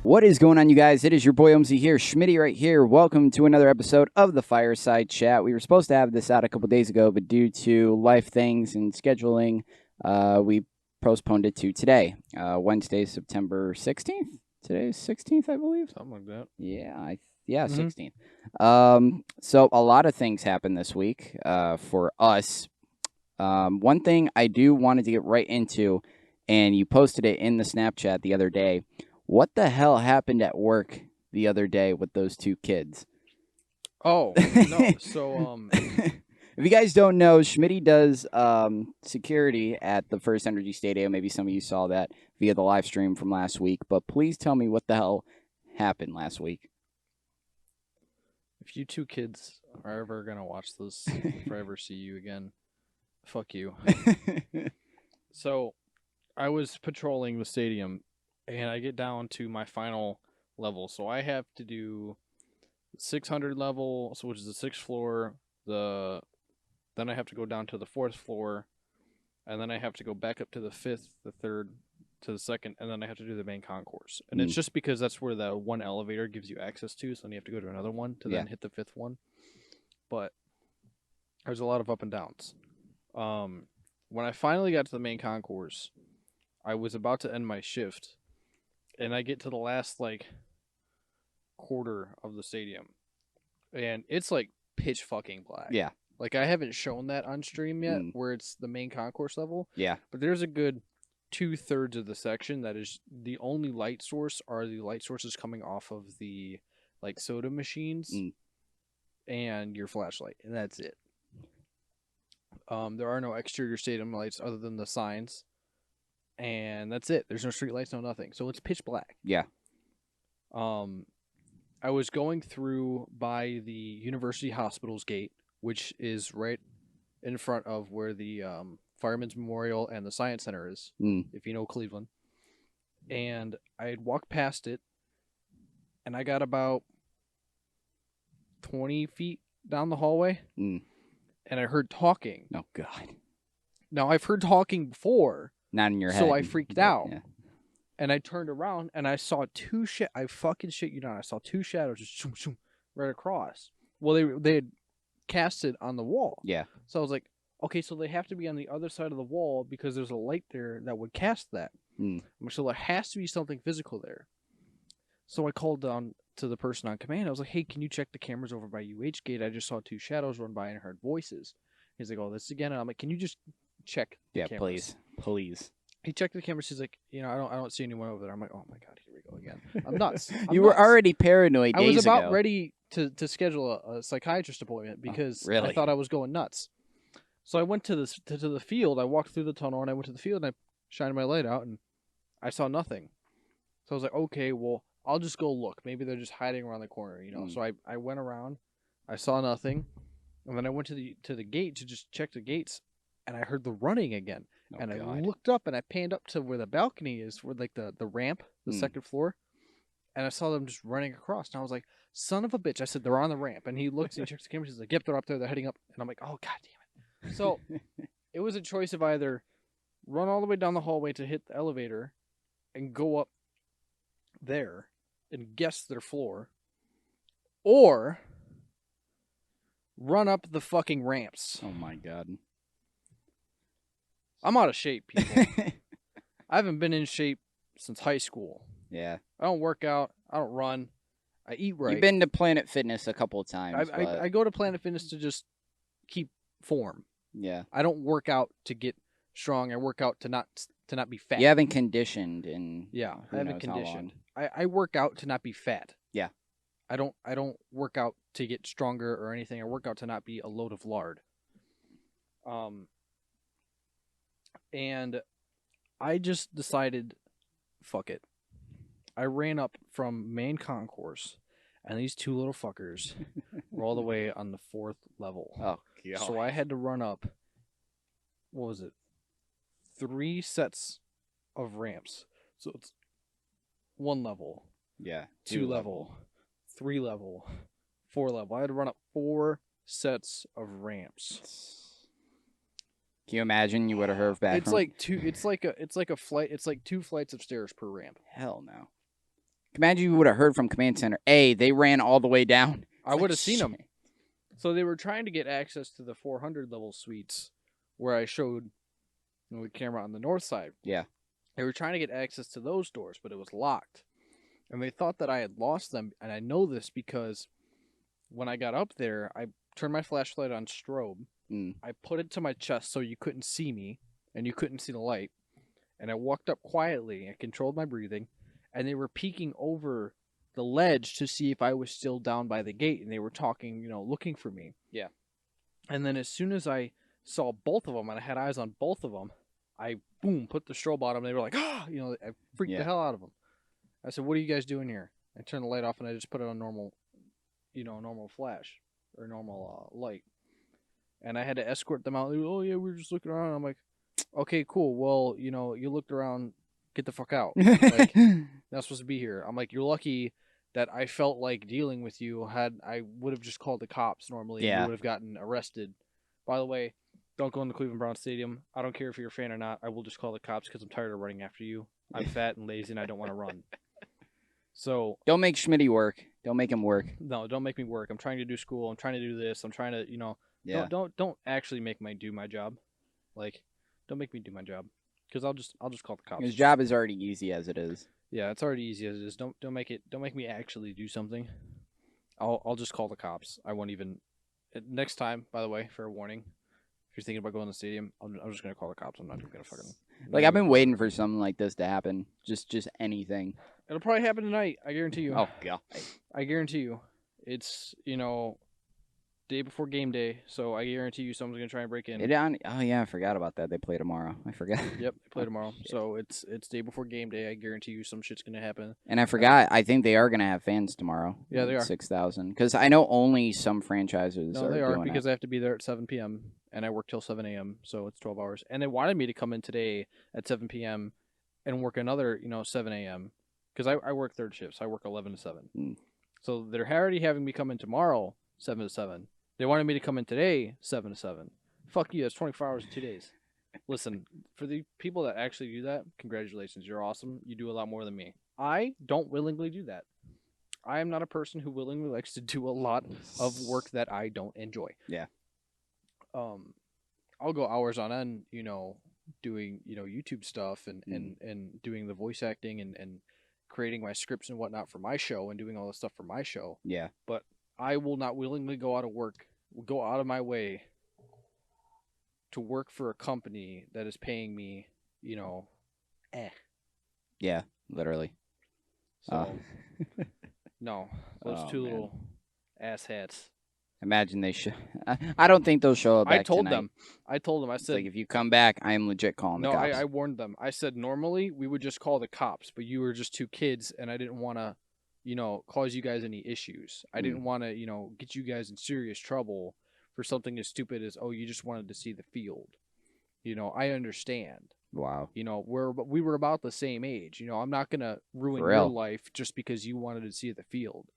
What is going on, you guys? It is your boy Omzy here, Schmitty right here. Welcome to another episode of the Fireside Chat. We were supposed to have this out a couple days ago, but due to life things and scheduling, we postponed it to today, Wednesday, September 16th. Today is 16th, I believe. Something like that. Yeah, 16th. So a lot of things happened this week for us. One thing I do wanted to get right into, and you posted it in the Snapchat the other day. What the hell happened at work the other day with those two kids? Oh, no. So, if you guys don't know, Schmitty does security at the First Energy Stadium. Maybe some of you saw that via the live stream from last week. But please tell me what the hell happened last week. if you two kids are ever going to watch this, if I ever see you again, fuck you. So, I was patrolling the stadium, and I get down to my final level. So, I have to do 600 level, so which is the 6th floor. Then I have to go down to the 4th floor, and then I have to go back up to the 5th, the 3rd, to the 2nd, and then I have to do the main concourse. And it's just because that's where the one elevator gives you access to, so then you have to go to another one to then hit the 5th one. But there's a lot of up and downs. When I finally got to the main concourse, I was about to end my shift, and I get to the last quarter of the stadium, and it's like pitch fucking black. Yeah. Like, I haven't shown that on stream yet, where it's the main concourse level. Yeah. But there's a good 2/3 of the section that is the only light source are the light sources coming off of the soda machines and your flashlight, and that's it. There are no exterior stadium lights other than the signs, and that's it. There's no street lights, no nothing. So it's pitch black. Yeah. I was going through by the University Hospital's gate, which is right in front of where the Fireman's Memorial and the Science Center is, if you know Cleveland. And I had walked past it, and I got about 20 feet down the hallway, and I heard talking. Oh, God. Now, I've heard talking before. Not in your head. So I freaked out. Yeah. And I turned around, and I saw two I fucking shit you not. I saw two shadows just shoom, shoom, right across. Well, they had cast it on the wall. Yeah. So I was like, okay, so they have to be on the other side of the wall because there's a light there that would cast that. So there has to be something physical there. So I called down to the person on command. I was like, hey, can you check the cameras over by UH gate? I just saw two shadows run by and heard voices. He's like, oh, this again? And I'm like, can you just check the cameras? Please. He checked the cameras. He's like, I don't see anyone over there. I'm like, oh my God, here we go again. I'm nuts. You were already paranoid days ago. I was about ready to schedule a psychiatrist appointment because I thought I was going nuts. So I went to the field. I walked through the tunnel and I went to the field and I shined my light out and I saw nothing. So I was like, okay, well, I'll just go look. Maybe they're just hiding around the corner, So I went around. I saw nothing. And then I went to the gate to just check the gates and I heard the running again. Oh, and God. I looked up and I panned up to where the balcony is, where the ramp, the second floor. And I saw them just running across. And I was like, son of a bitch. I said, they're on the ramp. And he looks and he checks the cameras. He's like, yep, they're up there. They're heading up. And I'm like, oh, God damn it. So it was a choice of either run all the way down the hallway to hit the elevator and go up there and guess their floor, or run up the fucking ramps. Oh, my God. I'm out of shape, people. I haven't been in shape since high school. Yeah. I don't work out. I don't run. I eat right. You've been to Planet Fitness a couple of times. I go to Planet Fitness to just keep form. Yeah. I don't work out to get strong. I work out to not be fat. You haven't conditioned in I haven't conditioned. I work out to not be fat. Yeah. I don't work out to get stronger or anything. I work out to not be a load of lard. And I just decided, fuck it. I ran up from main concourse, and these two little fuckers were all the way on the 4th level. Oh, God. So I had to run up, 3 sets of ramps. So it's 1 level. Yeah. 2 level. 3 level. 4 level. I had to run up 4 sets of ramps. Can you imagine you would have heard back? It's like 2 flights of stairs per ramp. Hell no. Imagine you would have heard from Command Center. They ran all the way down. I would have seen them. So they were trying to get access to the 400 level suites where I showed the camera on the north side. Yeah. They were trying to get access to those doors, but it was locked. And they thought that I had lost them. And I know this because when I got up there, I turned my flashlight on strobe. I put it to my chest so you couldn't see me and you couldn't see the light. And I walked up quietly and controlled my breathing. And they were peeking over the ledge to see if I was still down by the gate. And they were talking, looking for me. Yeah. And then as soon as I saw both of them and I had eyes on both of them, I, put the strobe on them. They were like, I freaked the hell out of them. I said, what are you guys doing here? I turned the light off and I just put it on normal, normal flash or normal light. And I had to escort them out. They were, oh, yeah, we were just looking around. I'm like, okay, cool. Well, you looked around. Get the fuck out. Like, not supposed to be here. I'm like, you're lucky that I felt like dealing with you. I would have just called the cops normally. Yeah. And you would have gotten arrested. By the way, don't go in the Cleveland Browns Stadium. I don't care if you're a fan or not. I will just call the cops because I'm tired of running after you. I'm fat and lazy and I don't want to run. So don't make Schmitty work. Don't make him work. No, don't make me work. I'm trying to do school. I'm trying to do this. I'm trying to, Yeah. Don't actually make me do my job. Like, don't make me do my job because I'll just call the cops. His job is already easy as it is. Yeah, it's already easy as it is. Don't make me actually do something. I'll just call the cops. I won't even. Next time, by the way, fair warning. If you're thinking about going to the stadium, I'm just gonna call the cops. I'm not even gonna fucking. Like, I've been waiting for something like this to happen. Just anything. It'll probably happen tonight. I guarantee you. Oh god. I guarantee you. It's day before game day, so I guarantee you someone's gonna try and break in. Oh yeah, I forgot about that. They play tomorrow. I forgot. Yep, they play tomorrow. So it's day before game day. I guarantee you some shit's gonna happen. And I forgot. I think they are gonna have fans tomorrow. Yeah, they are 6,000. Because I know only some franchises. No, they are because I have to be there at 7 p.m. and I work till 7 a.m. So it's 12 hours. And they wanted me to come in today at 7 p.m. and work another 7 a.m. because I work third shifts. I work 11 to 7. So they're already having me come in tomorrow 7 to 7. They wanted me to come in today, 7 to 7. Fuck you, that's 24 hours in 2 days. Listen, for the people that actually do that, congratulations, you're awesome. You do a lot more than me. I don't willingly do that. I am not a person who willingly likes to do a lot of work that I don't enjoy. Yeah. I'll go hours on end, doing, YouTube stuff and doing the voice acting and creating my scripts and whatnot for my show and doing all this stuff for my show. Yeah. But I will not willingly go out of my way to work for a company that is paying me, Yeah, literally. So, no, those two little ass hats. Imagine they should. I don't think they'll show up back I told tonight. them. I said, like, if you come back, I am legit calling the cops. No, I warned them. I said, normally we would just call the cops, but you were just two kids, and I didn't want to, cause you guys any issues. I didn't want to, get you guys in serious trouble for something as stupid as, oh, you just wanted to see the field. I understand. Wow. We were about the same age. I'm not going to ruin your life just because you wanted to see the field.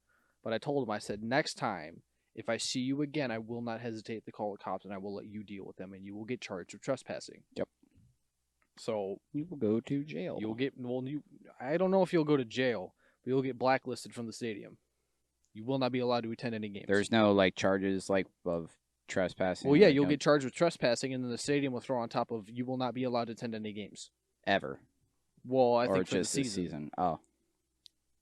But I told him, I said, next time, if I see you again, I will not hesitate to call the cops, and I will let you deal with them, and you will get charged with trespassing. Yep. So you will go to jail. You'll get I don't know if you'll go to jail, but you'll get blacklisted from the stadium. You will not be allowed to attend any games. There's no charges of trespassing. Well, yeah, you'll get charged with trespassing, and then the stadium will throw on top of you will not be allowed to attend any games ever. Well, I think for just the season. Oh,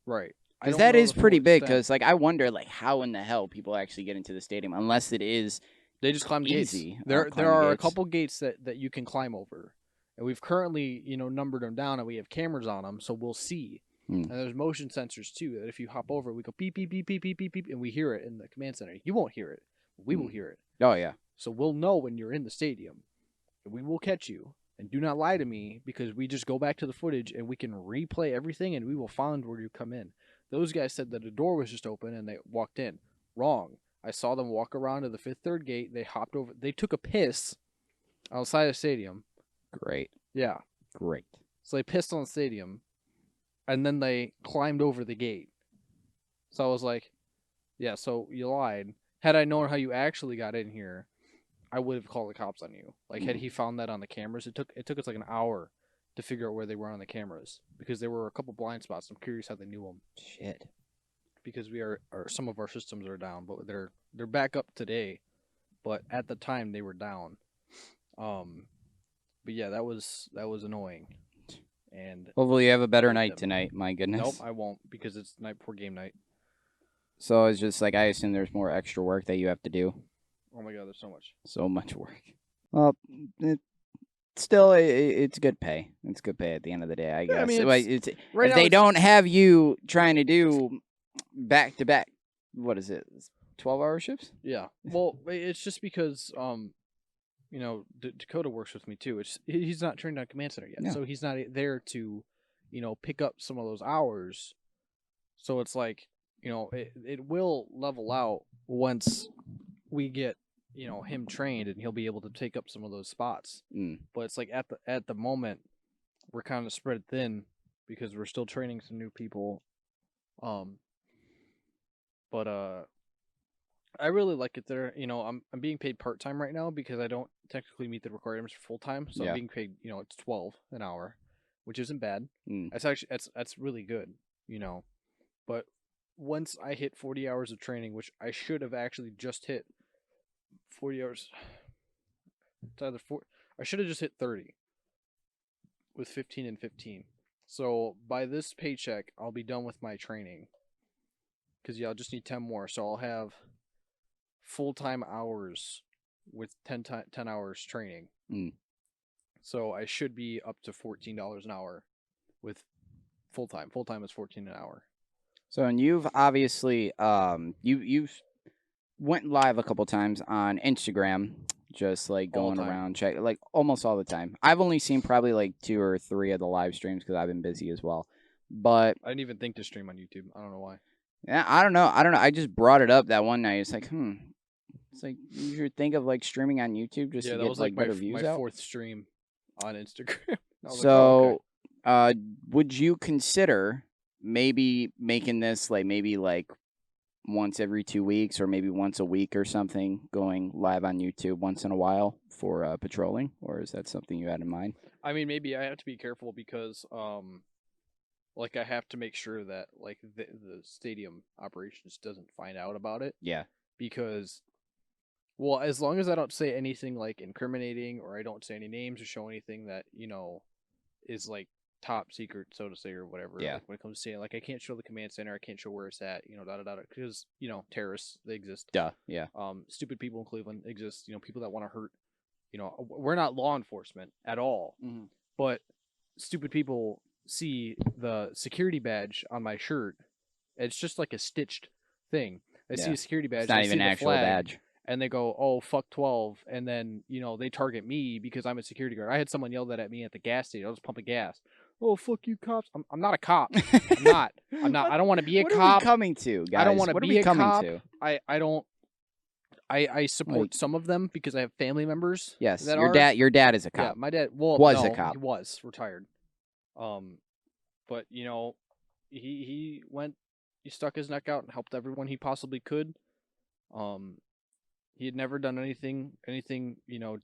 right. Because that is pretty big. Because I wonder how in the hell people actually get into the stadium unless it is. They just climb easy. Gates. There are a couple gates that you can climb over, and we've currently numbered them down, and we have cameras on them, so we'll see. And there's motion sensors too. That if you hop over, we go beep beep beep beep beep beep beep, and we hear it in the command center. You won't hear it, but we will hear it. Oh yeah. So we'll know when you're in the stadium, and we will catch you. And do not lie to me because we just go back to the footage and we can replay everything, and we will find where you come in. Those guys said that the door was just open and they walked in. Wrong. I saw them walk around to the 5th third gate. They hopped over. They took a piss outside the stadium. Great. Yeah. Great. So they pissed on the stadium, and then they climbed over the gate. So I was like, yeah, so you lied. Had I known how you actually got in here, I would have called the cops on you. Had he found that on the cameras, it took us like an hour to figure out where they were on the cameras because there were a couple blind spots. I'm curious how they knew them. Shit. Because some of our systems are down, but they're back up today. But at the time they were down. But yeah, that was annoying. And hopefully you have a better hate night them. tonight. My goodness. Nope, I won't because it's night before game night. So it's just like I assume there's more extra work that you have to do. Oh my god, there's so much. So much work. Well, still, it's good pay. It's good pay at the end of the day, I guess. Yeah, I mean, if right now they it's- don't have you trying to do back to back, what is it? 12-hour shifts? Yeah. Well, it's just because you know, Dakota works with me too. He's not trained on command center yet, Yeah. so he's not there to, you know, pick up some of those hours. So it's like, you know, it will level out once we get, you know, him trained and he'll be able to take up some of those spots. Mm. But it's like at the moment we're kind of spread thin because we're still training some new people. But I really like it there. You know, I'm being paid part-time right now because I don't technically meet the requirements for full-time. So Yeah. I'm being paid, you know, it's 12 an hour, which isn't bad. Mm. That's actually that's really good, you know. But once I hit 40 hours of training, which I should have actually just hit 40 hours. It's either I should have just hit 30 with 15 and 15. So by this paycheck, I'll be done with my training. Because, yeah, I'll just need 10 more. So I'll have full-time hours with 10 hours training. Mm. So I should be up to $14 an hour with full-time. Full-time is $14 an hour. So, and you've obviously, you've went live a couple times on Instagram, just like All going the time. around, check, like almost all the time. I've only seen probably like 2 or 3 of the live streams because I've been busy as well. But I didn't even think to stream on YouTube. I don't know why. yeah, I don't know. I just brought it up that one night. It's like, It's like you should think of like streaming on YouTube just Yeah, to that get was like like better my views out. 4th stream on Instagram. I was So, like, oh, okay. Would you consider maybe making this like maybe like once every 2 weeks or maybe once a week or something, going live on YouTube once in a while for patrolling, or is that something you had in mind? I mean, maybe I have to be careful because, like, I have to make sure that like the stadium operations doesn't find out about it Yeah. because, well, as long as I don't say anything like incriminating or I don't say any names or show anything that you know is like top secret, so to say, or whatever. Yeah. Like when it comes to saying like I can't show the command center, I can't show where it's at, you know, because you know terrorists they exist. Duh. Yeah. Stupid people in Cleveland exist. You know, people that want to hurt. You know, we're not law enforcement at all, Mm-hmm. but stupid people see the security badge on my shirt. It's just like a stitched thing. They see Yeah. a security badge. It's not they even see an the actual flag, badge. and they go, "Oh, fuck 12," and then you know they target me because I'm a security guard. I had someone yell that at me at the gas station. I was pumping gas. Oh, fuck you, cops! I'm not a cop. I'm not. I don't want to be a what cop. What are we coming to, guys? I don't want to What be are we a coming cop. to? I don't. I support Like- some of them because I have family members. Yes, that your are. dad. Your dad is a Yeah, cop. my dad. Well, Was a no, cop. He was retired. But you know, he went. He stuck his neck out and helped everyone he possibly could. He had never done anything you know,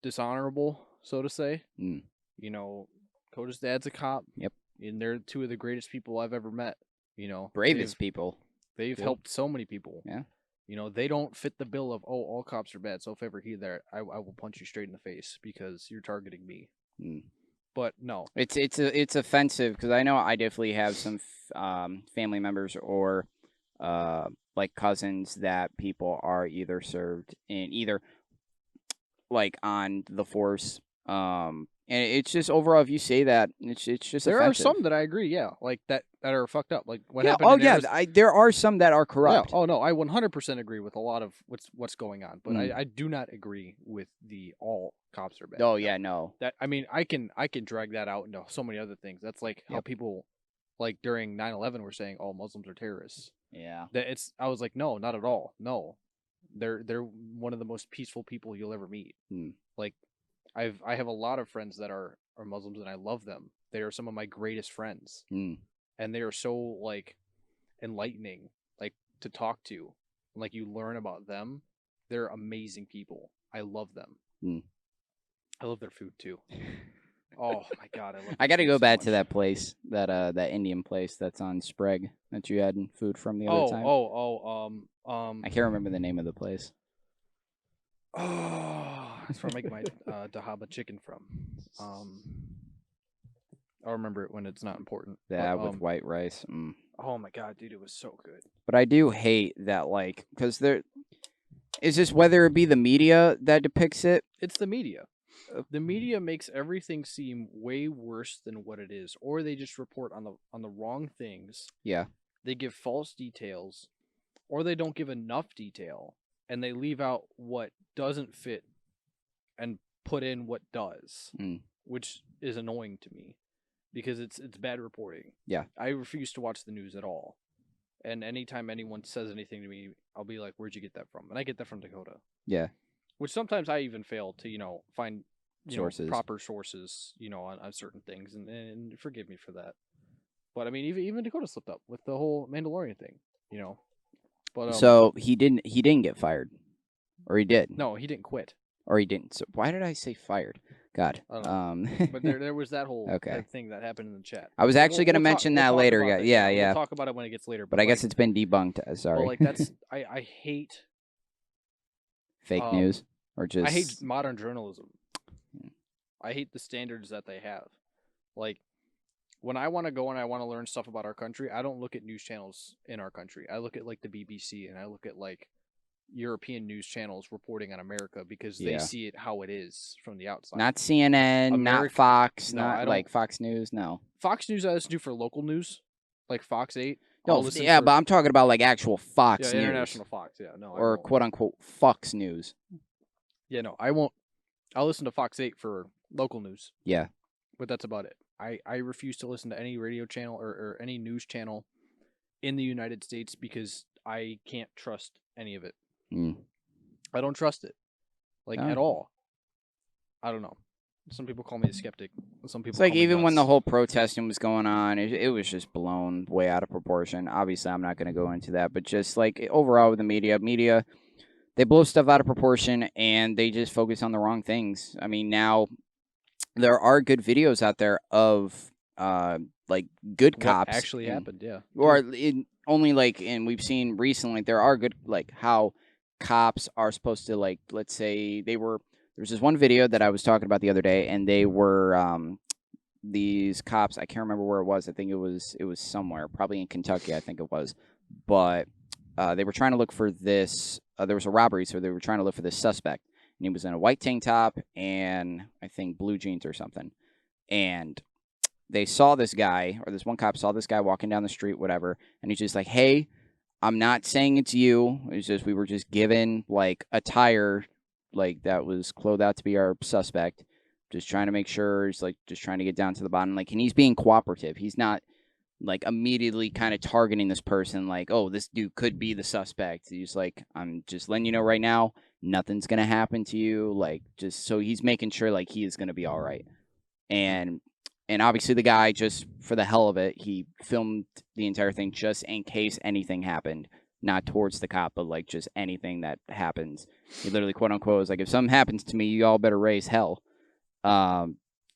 dishonorable, so to say. Mm. You know, Coda's dad's a cop. Yep. And they're 2 of the greatest people I've ever met. You know, Bravest people. They've Cool. helped so many people. Yeah. You know, they don't fit the bill of all cops are bad. So if ever he there, I will punch you straight in the face because you're targeting me. Mm. But no, It's offensive because I know I definitely have some family members or like cousins that people are either served in either like on the force. And it's just overall, if you say that, it's just there offensive. are some that I agree, yeah, like that are fucked up. Like what yeah, happened. oh in yeah, Arizona. there are some that are corrupt. Yeah. Oh no, I 100% agree with a lot of what's going on, but Mm. I do not agree with the all cops are bad. Oh yeah, no. That I mean, I can drag that out into so many other things. That's like how Yep. people, like during 9/11, were saying all Muslims are terrorists. Yeah. That I was like, no, not at all. No, they're one of the most peaceful people you'll ever meet. Mm. Like, I have a lot of friends that are Muslims, and I love them. They are some of my greatest friends, Mm. and they are so like enlightening, like to talk to, like you learn about them. They're amazing people. I love them. Mm. I love their food too. Oh my god, I love. I got to food go so back much. to that place, that Indian place that's on Sprague that you had food from the other time. I can't remember the name of the place. Oh, that's where I make my Dahaba chicken from. I'll remember it when it's not important. Yeah, But, with white rice. oh my god, dude, it was so good. But I do hate that, like, because there is just whether it be the media that depicts it. It's the media. The media makes everything seem way worse than what it is, or they just report on the wrong things. Yeah. They give false details, or they don't give enough detail, and they leave out what doesn't fit and put in what does, which is annoying to me because it's bad reporting. Yeah. I refuse to watch the news at all. And anytime anyone says anything to me, I'll be like, "Where'd you get that from?" And I get that from Dakota. Yeah. Which sometimes I even fail to, find Sources. proper sources, on certain things, and forgive me for that. But I mean, even Dakota slipped up with the whole Mandalorian thing. But so he didn't get fired, or he did? No, he didn't quit. Or he didn't. So why did I say fired? God. I don't know. But there was that whole that thing that happened in the chat. I was actually going to mention that later. Yeah. We'll talk about it when it gets later. But I guess it's been debunked. Sorry. Well, like that's I hate fake news or just I hate modern journalism. I hate the standards that they have. Like when I want to go and I want to learn stuff about our country, I don't look at news channels in our country. I look at like the BBC and I look at like European news channels reporting on America because they see it how it is from the outside. Not CNN, not Fox, not like Fox News. No, Fox News I listen to for local news, like Fox 8. No, yeah, but I'm talking about like actual Fox News, international Fox. Yeah, no, or quote unquote Fox News. Yeah, no, I won't. I'll listen to Fox 8 for local news. Yeah, but that's about it. I refuse to listen to any radio channel or any news channel in the United States because I can't trust any of it. I don't trust it, at all. I don't know. Some people call me a skeptic. Some people. It's like even when the whole protesting was going on, it was just blown way out of proportion. Obviously, I'm not going to go into that, but just like overall with the media, they blow stuff out of proportion and they just focus on the wrong things. I mean, now there are good videos out there of like good cops what actually happened, yeah, or and we've seen recently there are good like how cops are supposed to, like, let's say there's this one video that I was talking about the other day, and they were these cops, I can't remember where it was. I think it was somewhere, probably in Kentucky, I think it was. But they were trying to look for this there was a robbery, so they were trying to look for this suspect. And he was in a white tank top and I think blue jeans or something. And they saw this guy, or this one cop saw this guy walking down the street, whatever, and he's just like, "Hey, I'm not saying it's you. It's just we were just given like a tire like that was clothed out to be our suspect. Just trying to make sure, he's like just trying to get down to the bottom." Like, and he's being cooperative. He's not like immediately kind of targeting this person like, "Oh, this dude could be the suspect." He's like, "I'm just letting you know right now, nothing's gonna happen to you." Like, just so he's making sure like he is gonna be all right. And obviously the guy, just for the hell of it, he filmed the entire thing just in case anything happened. Not towards the cop, but like just anything that happens. He literally, quote unquote, was like, "If something happens to me, you all better raise hell."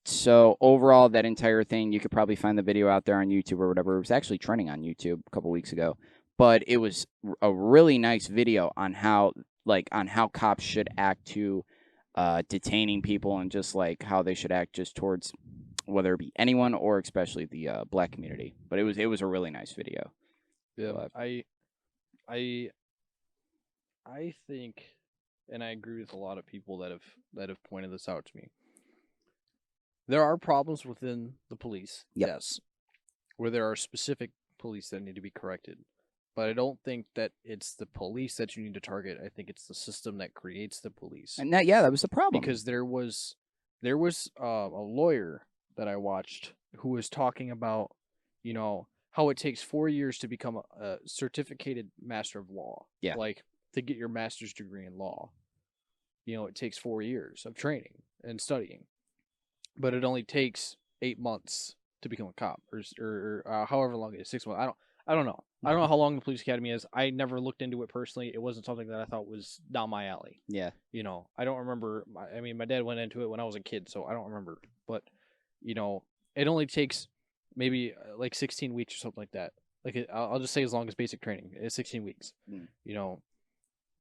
So overall, that entire thing, you could probably find the video out there on YouTube or whatever. It was actually trending on YouTube a couple weeks ago. But it was a really nice video on how cops should act to detaining people, and just like how they should act just towards whether it be anyone or especially the black community. But it was a really nice video. Yeah, but I think, and I agree with a lot of people that have pointed this out to me. There are problems within the police, yes, where there are specific police that need to be corrected. But I don't think that it's the police that you need to target. I think it's the system that creates the police. And that was the problem. Because there was a lawyer that I watched who was talking about, how it takes 4 years to become a certificated master of law. Yeah. Like to get your master's degree in law. It takes 4 years of training and studying. But it only takes 8 months to become a cop, or however long it is, 6 months. I don't know. I don't know how long the police academy is. I never looked into it personally. It wasn't something that I thought was down my alley. Yeah. I don't remember. I mean, my dad went into it when I was a kid, so I don't remember. But you know, it only takes maybe like 16 weeks or something like that. Like I'll just say as long as basic training is 16 weeks, you know,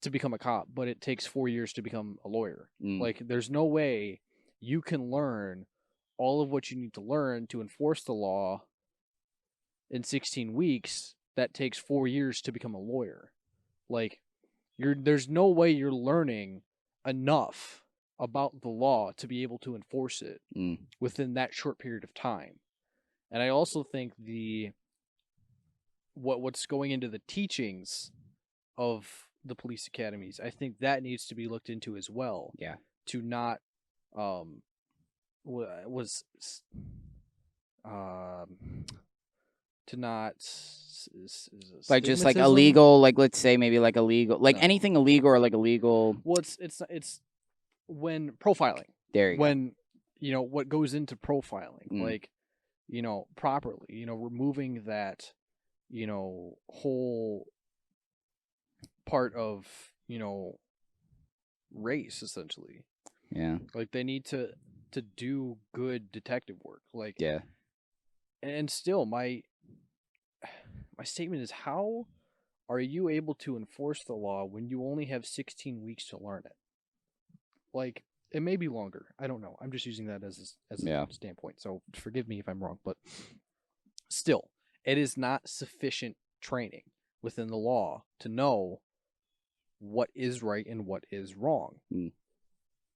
to become a cop, but it takes 4 years to become a lawyer. Like there's no way you can learn all of what you need to learn to enforce the law in 16 weeks. That takes 4 years to become a lawyer. Like there's no way you're learning enough about the law to be able to enforce it within that short period of time. And I also think what's going into the teachings of the police academies, I think that needs to be looked into as well. Yeah. To not to not like just like stigmatism? illegal, like let's say maybe like illegal, like No. anything illegal or like illegal. Well, it's when profiling. There you when you know what goes into profiling, Mm. like you know properly, you know removing that you know whole part of you know race essentially. go. Yeah. Like they need to do good detective work. Like Yeah. and still my statement is, how are you able to enforce the law when you only have 16 weeks to learn it? Like it may be longer. I don't know. I'm just using that as a standpoint. So forgive me if I'm wrong, but still, it is not sufficient training within the law to know what is right and what is wrong.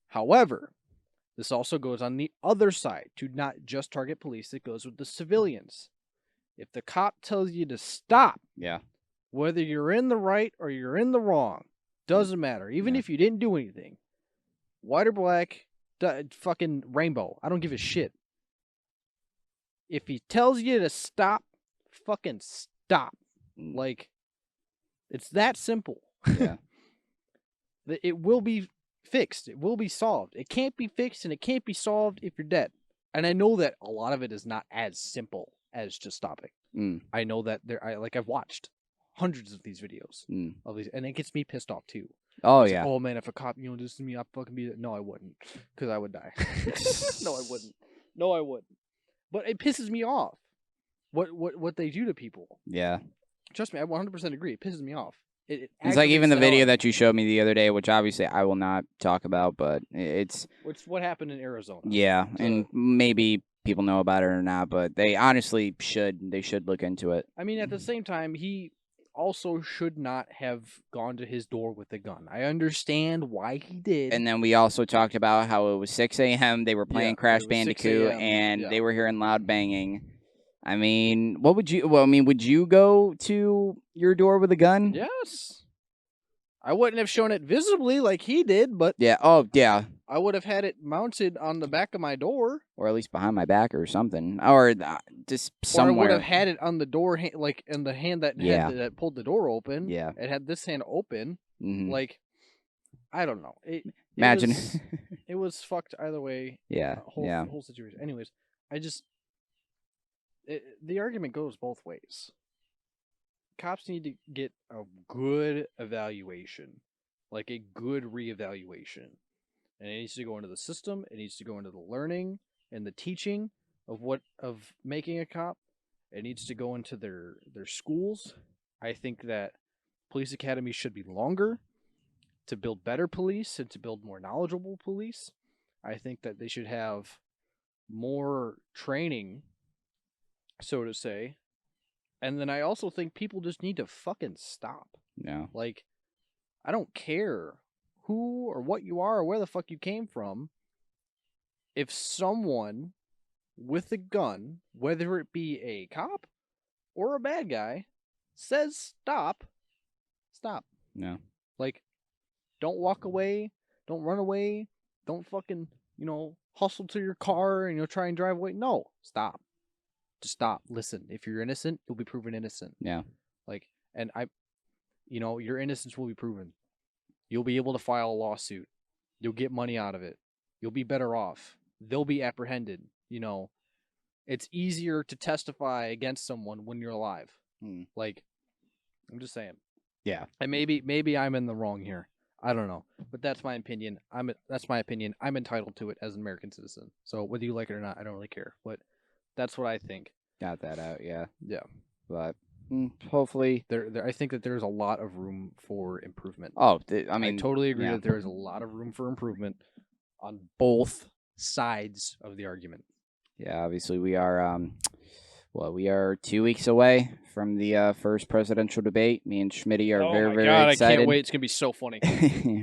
However, this also goes on the other side to not just target police. It goes with the civilians. If the cop tells you to stop, whether you're in the right or you're in the wrong, doesn't matter. Even if you didn't do anything, white or black, fucking rainbow, I don't give a shit. If he tells you to stop, fucking stop. Like, it's that simple. Yeah. It will be fixed. It will be solved. It can't be fixed and it can't be solved if you're dead. And I know that a lot of it is not as simple as just stopping. I know that I've watched hundreds of these videos of these, and it gets me pissed off too. Oh it's yeah. Like, oh man, if a cop this to me, I'd fucking be. No, I wouldn't, because I would die. No, I wouldn't. No, I wouldn't. But it pisses me off. What they do to people. Yeah. Trust me, I 100% agree. It pisses me off. It's like even the video that you showed me the other day, which obviously I will not talk about, but it's what happened in Arizona. Yeah, and maybe people know about it or not, but they honestly should look into it. I mean, at the same time, he also should not have gone to his door with a gun. I understand why he did. And then we also talked about how it was 6 a.m. They were playing Crash Bandicoot, and they were hearing loud banging. I mean, what would you? Well, I mean, would you go to your door with a gun? Yes. I wouldn't have shown it visibly like he did, but yeah. Oh, yeah. I would have had it mounted on the back of my door, or at least behind my back or something, or just somewhere. Or I would have had it on the door, like in the hand that that pulled the door open. Yeah, it had this hand open. Like, I don't know. Imagine it was fucked either way. Yeah, whole situation. Anyways, the argument goes both ways. Cops need to get a good evaluation, like a good reevaluation. And it needs to go into the system. It needs to go into the learning and the teaching of making a cop. It needs to go into their schools. I think that police academies should be longer to build better police and to build more knowledgeable police. I think that they should have more training, so to say. And then I also think people just need to fucking stop. Yeah. Like, I don't care who or what you are or where the fuck you came from. If someone with a gun, whether it be a cop or a bad guy, says stop, stop. Yeah. Like, don't walk away, don't run away, don't fucking, hustle to your car and try and drive away. No, stop. Just stop. Listen, if you're innocent, you'll be proven innocent. Yeah. Like, and your innocence will be proven. You'll be able to file a lawsuit. You'll get money out of it. You'll be better off. They'll be apprehended. It's easier to testify against someone when you're alive. Like, I'm just saying. Yeah. And maybe I'm in the wrong here. I don't know, but that's my opinion. That's my opinion. I'm entitled to it as an American citizen. So whether you like it or not, I don't really care. But that's what I think. Got that out, yeah. Yeah, But hopefully, I think that there's a lot of room for improvement. I mean, I totally agree yeah. that there is a lot of room for improvement on both sides of the argument. Yeah, obviously we are. We are 2 weeks away from the first presidential debate. Me and Schmitty are very, very excited. I can't wait. It's gonna be so funny.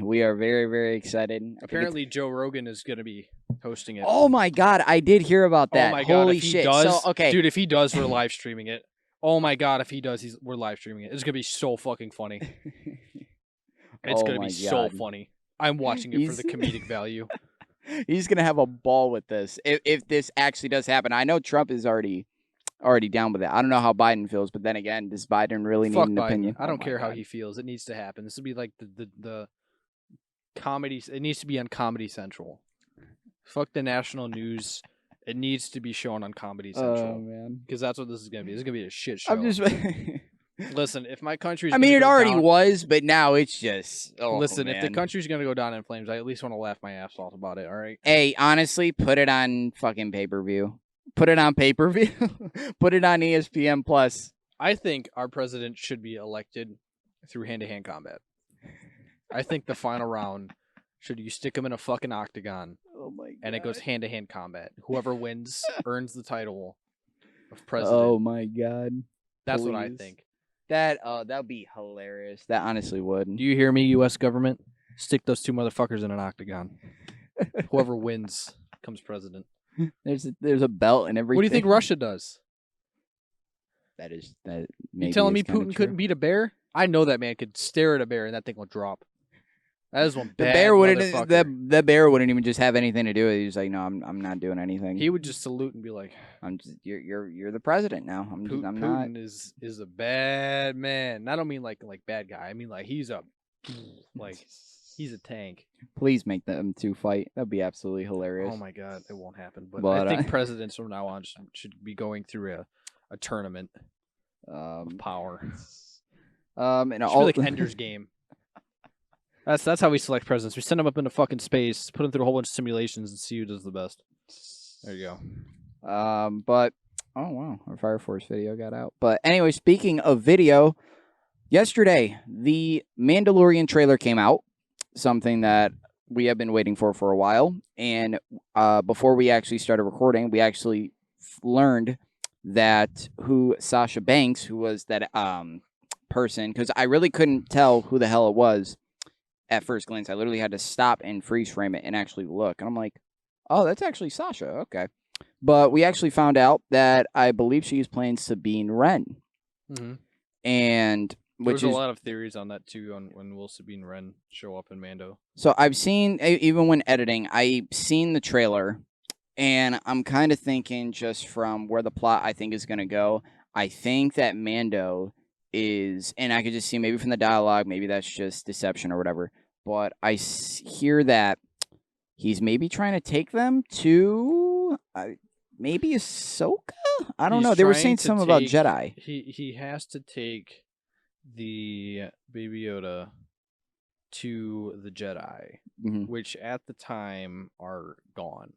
We are very, very excited. Apparently, Joe Rogan is gonna be hosting it. Oh my God, I did hear about that. Oh my Holy God, if shit! he does, So, okay, dude, if he does, we're live streaming it. Oh my God, if he does, we're live streaming it. It's gonna be so fucking funny. It's gonna be so funny. I'm watching it for the comedic value. He's gonna have a ball with this if this actually does happen. I know Trump is already down with it. I don't know how Biden feels, but then again, does Biden really need an opinion? I don't care how he feels. It needs to happen. This would be like the comedy. It needs to be on Comedy Central. Fuck the national news. It needs to be shown on Comedy Central. Oh man, because that's what this is gonna be. This is gonna be a shit show. I'm just. Listen, if my country's... I mean, it already was, but now it's just... Listen, if the country's going to go down in flames, I at least want to laugh my ass off about it, all right? Hey, honestly, put it on fucking pay-per-view. Put it on pay-per-view. Put it on ESPN+. I think our president should be elected through hand-to-hand combat. I think the final round, you stick him in a fucking octagon, and it goes hand-to-hand combat. Whoever wins earns the title of president. Oh, my God. That's what I think. That would be hilarious. That honestly would. Do you hear me, U.S. government? Stick those two motherfuckers in an octagon. Whoever wins becomes president. There's a belt and everything. What do you think Russia does? That. You telling me Putin couldn't beat a bear? I know that man could stare at a bear and that thing will drop. That is one bad motherfucker. The bear wouldn't even just have anything to do with it. He's like, no, I'm not doing anything. He would just salute and be like, you're the president now. I'm not. Putin is a bad man. I don't mean like bad guy. I mean like he's a tank. Please make them two fight. That'd be absolutely hilarious. Oh my God, it won't happen. But I think presidents from now on should be going through a tournament of power. And all like Ender's Game. That's how we select presidents. We send them up into fucking space, put them through a whole bunch of simulations, and see who does the best. There you go. But oh wow, our Fire Force video got out. But anyway, speaking of video, yesterday the Mandalorian trailer came out. Something that we have been waiting for a while. And before we actually started recording, we actually learned that who Sasha Banks, who was that person, because I really couldn't tell who the hell it was. At first glance, I literally had to stop and freeze frame it and actually look. And I'm like, oh, that's actually Sasha. Okay. But we actually found out that I believe she's playing Sabine Wren. Mm-hmm. And there's a lot of theories on that, too, on when will Sabine Wren show up in Mando. So I've seen, even when editing, I've seen the trailer. And I'm kind of thinking just from where the plot, I think, is going to go. I think that Mando is, and I could just see maybe from the dialogue, maybe that's just deception or whatever, but I hear that he's maybe trying to take them to maybe Ahsoka? I don't know. They were saying something about Jedi. He has to take the Baby Yoda to the Jedi, which at the time are gone.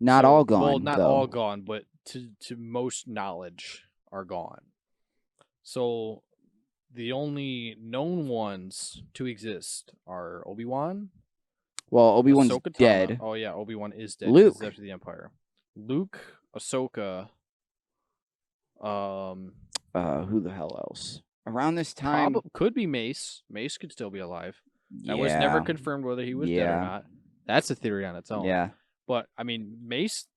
Not all gone. Well, not all gone, but to most knowledge are gone. So the only known ones to exist are Obi-Wan. Well, Obi-Wan's dead. Oh yeah, Obi-Wan is dead. Luke is after the Empire. Luke, Ahsoka. Who the hell else? Around this time, could be Mace. Mace could still be alive. That was never confirmed whether he was dead or not. That's a theory on its own. Yeah. But I mean, Mace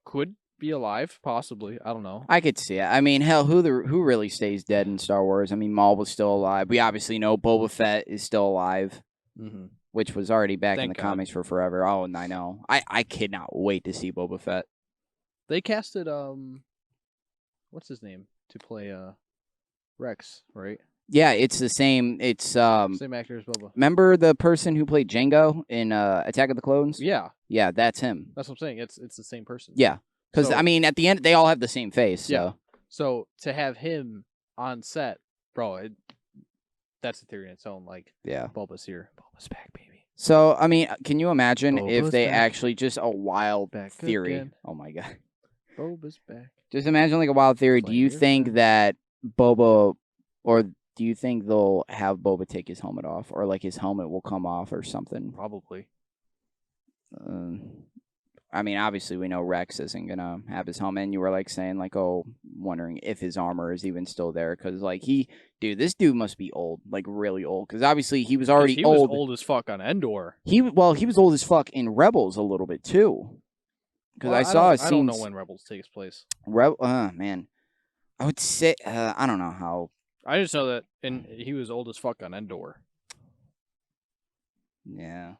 could be alive, possibly. I don't know. I could see it. I mean, hell, who really stays dead in Star Wars? I mean, Maul was still alive. We obviously know Boba Fett is still alive, which was already back in the comics for forever. Oh, and I know. I cannot wait to see Boba Fett. They casted what's his name to play Rex, right? Yeah, it's the same. It's same actor as Boba. Remember the person who played Jango in Attack of the Clones? Yeah, that's him. That's what I'm saying. It's the same person. Yeah. Because, I mean, at the end, they all have the same face. So. Yeah. So to have him on set, bro, that's a theory in its own. Like, Yeah. Bulba's here. Bulba's back, baby. So, I mean, can you imagine if Bulba's they back. actually just a wild Back theory? again. Oh my god. Bulba's back. Just imagine like a wild theory. Do Playing you your think friends. that Boba, or do you think they'll have Boba take his helmet off, or like his helmet will come off or something? Probably. I mean, obviously we know Rex isn't gonna have his helmet. And you were like saying like, oh, wondering if his armor is even still there because like this dude must be old, like really old, because obviously he was already he old. was old as fuck on Endor. He was old as fuck in Rebels a little bit too. Because I saw I don't know when Rebels takes place. Man, I would say I don't know how. I just know that he was old as fuck on Endor. Yeah.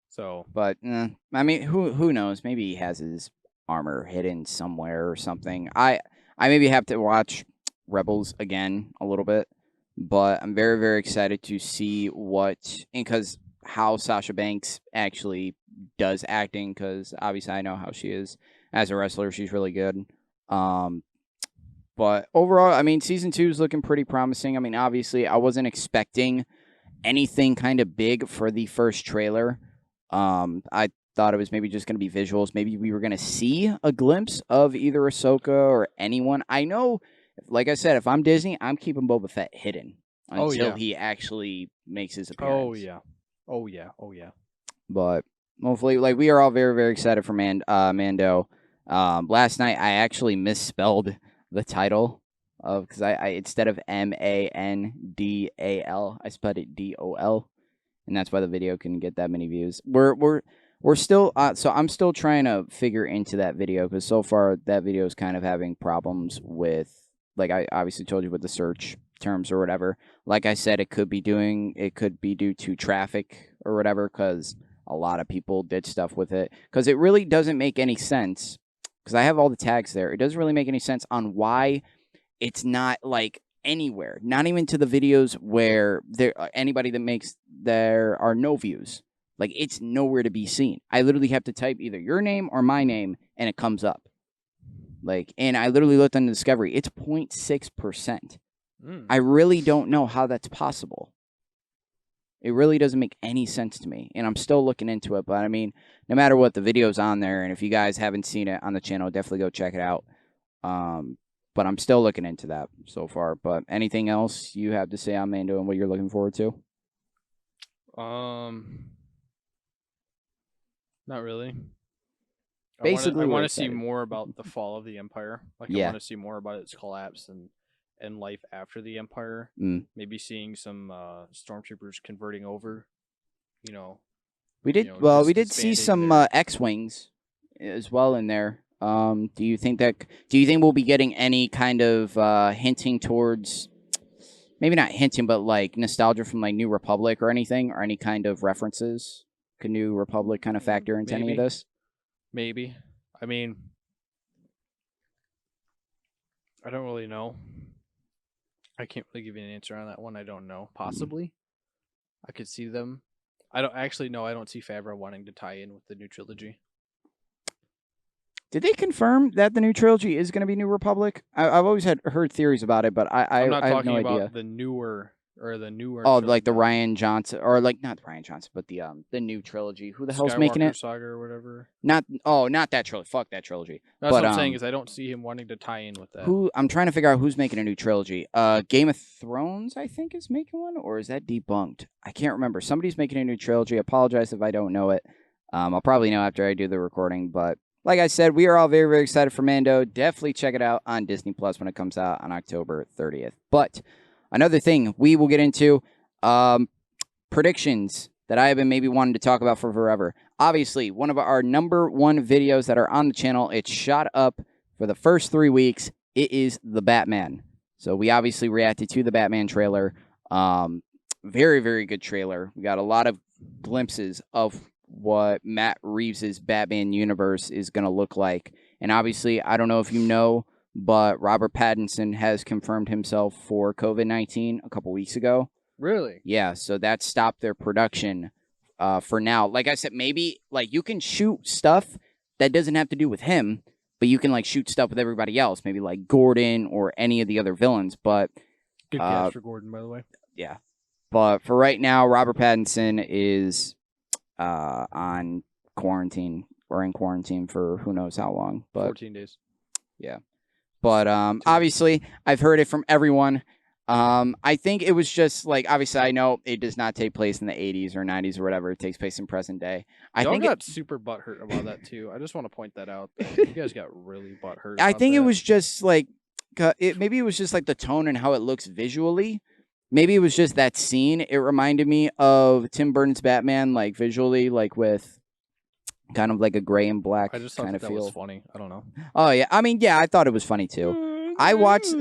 So, but I mean, who knows? Maybe he has his armor hidden somewhere or something. I maybe have to watch Rebels again a little bit, but I'm very very excited to see how Sasha Banks actually does acting, because obviously I know how she is as a wrestler. She's really good. But overall, I mean, season 2 is looking pretty promising. I mean, obviously, I wasn't expecting anything kind of big for the first trailer. I thought it was maybe just going to be visuals. Maybe we were going to see a glimpse of either Ahsoka or anyone. I know, like I said, if I'm Disney, I'm keeping Boba Fett hidden until he actually makes his appearance. Oh yeah. But hopefully, like, we are all very, very excited for Mando. Last night, I actually misspelled the title because I instead of Mandal, I spelled it DOL, and that's why the video can get that many views. We're still so I'm still trying to figure into that video, because so far that video is kind of having problems with, like I obviously told you, with the search terms or whatever. Like I said, it could be due to traffic or whatever, because a lot of people did stuff with it, because it really doesn't make any sense, because I have all the tags there. It doesn't really make any sense on why it's not like anywhere, not even to the videos where anybody that makes there are no views. Like, it's nowhere to be seen. I literally have to type either your name or my name, and it comes up. Like, and I literally looked on the Discovery. It's 0.6%. I really don't know how that's possible. It really doesn't make any sense to me, and I'm still looking into it. But I mean, no matter what, the video's on there, and if you guys haven't seen it on the channel, definitely go check it out. But I'm still looking into that so far. But anything else you have to say on Mando and what you're looking forward to? Not really. Basically, I want to see more about the fall of the Empire. Like, I want to see more about its collapse and life after the Empire. Maybe seeing some stormtroopers converting over. You know, we did see some X-wings as well in there. Do you think we'll be getting any kind of hinting towards, maybe not hinting, but like nostalgia from like New Republic or anything, or any kind of references? Could New Republic kind of factor into any of this? Maybe. I mean, I don't really know. I can't really give you an answer on that one. I don't know. Possibly. I could see them. I don't see Favreau wanting to tie in with the new trilogy. Did they confirm that the new trilogy is going to be New Republic? I've always heard theories about it, but I'm not talking no about idea. the newer. Oh, like the Rian Johnson, or like not Rian Johnson, but the new trilogy. Who the hell's making it? Saga or whatever. Not that trilogy. Fuck that trilogy. That's what I'm saying, is I don't see him wanting to tie in with that. I'm trying to figure out who's making a new trilogy. Game of Thrones, I think, is making one, or is that debunked? I can't remember. Somebody's making a new trilogy. Apologize if I don't know it. I'll probably know after I do the recording. But like I said, we are all very, very excited for Mando. Definitely check it out on Disney Plus when it comes out on October 30th. But another thing we will get into. Predictions that I have been maybe wanting to talk about for forever. Obviously, one of our number one videos that are on the channel, it's shot up for the first 3 weeks. It is the Batman. So we obviously reacted to the Batman trailer. Very, very good trailer. We got a lot of glimpses of what Matt Reeves' Batman universe is going to look like. And obviously, I don't know if you know, but Robert Pattinson has confirmed himself for COVID-19 a couple weeks ago. Really? Yeah, so that stopped their production for now. Like I said, maybe like you can shoot stuff that doesn't have to do with him, but you can like shoot stuff with everybody else, maybe like Gordon or any of the other villains. But good catch for Gordon, by the way. Yeah, But for right now, Robert Pattinson is on quarantine or in quarantine for who knows how long. But 14 days. Yeah. But obviously, I've heard it from everyone. I think it was just like, obviously, I know it does not take place in the 80s or 90s or whatever. It takes place in present day. Y'all got super butthurt about that, too. I just want to point that out. That you guys got really butthurt. I think it was just like, maybe it was just like the tone and how it looks visually. Maybe it was just that scene. It reminded me of Tim Burton's Batman, like visually, like with kind of like a gray and black I just thought kind of that feel. was funny. I don't know. Oh yeah, I mean, yeah, I thought it was funny too. I watched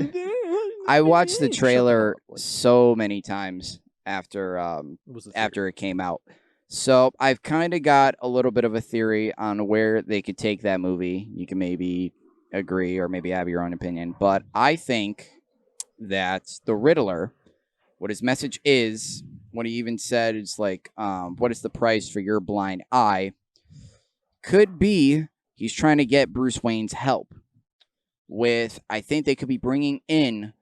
the trailer so many times after it came out. So I've kind of got a little bit of a theory on where they could take that movie. You can maybe agree or maybe have your own opinion, but I think that the Riddler, what his message is, what he even said is like, what is the price for your blind eye? Could be he's trying to get Bruce Wayne's help with, I think they could be bringing in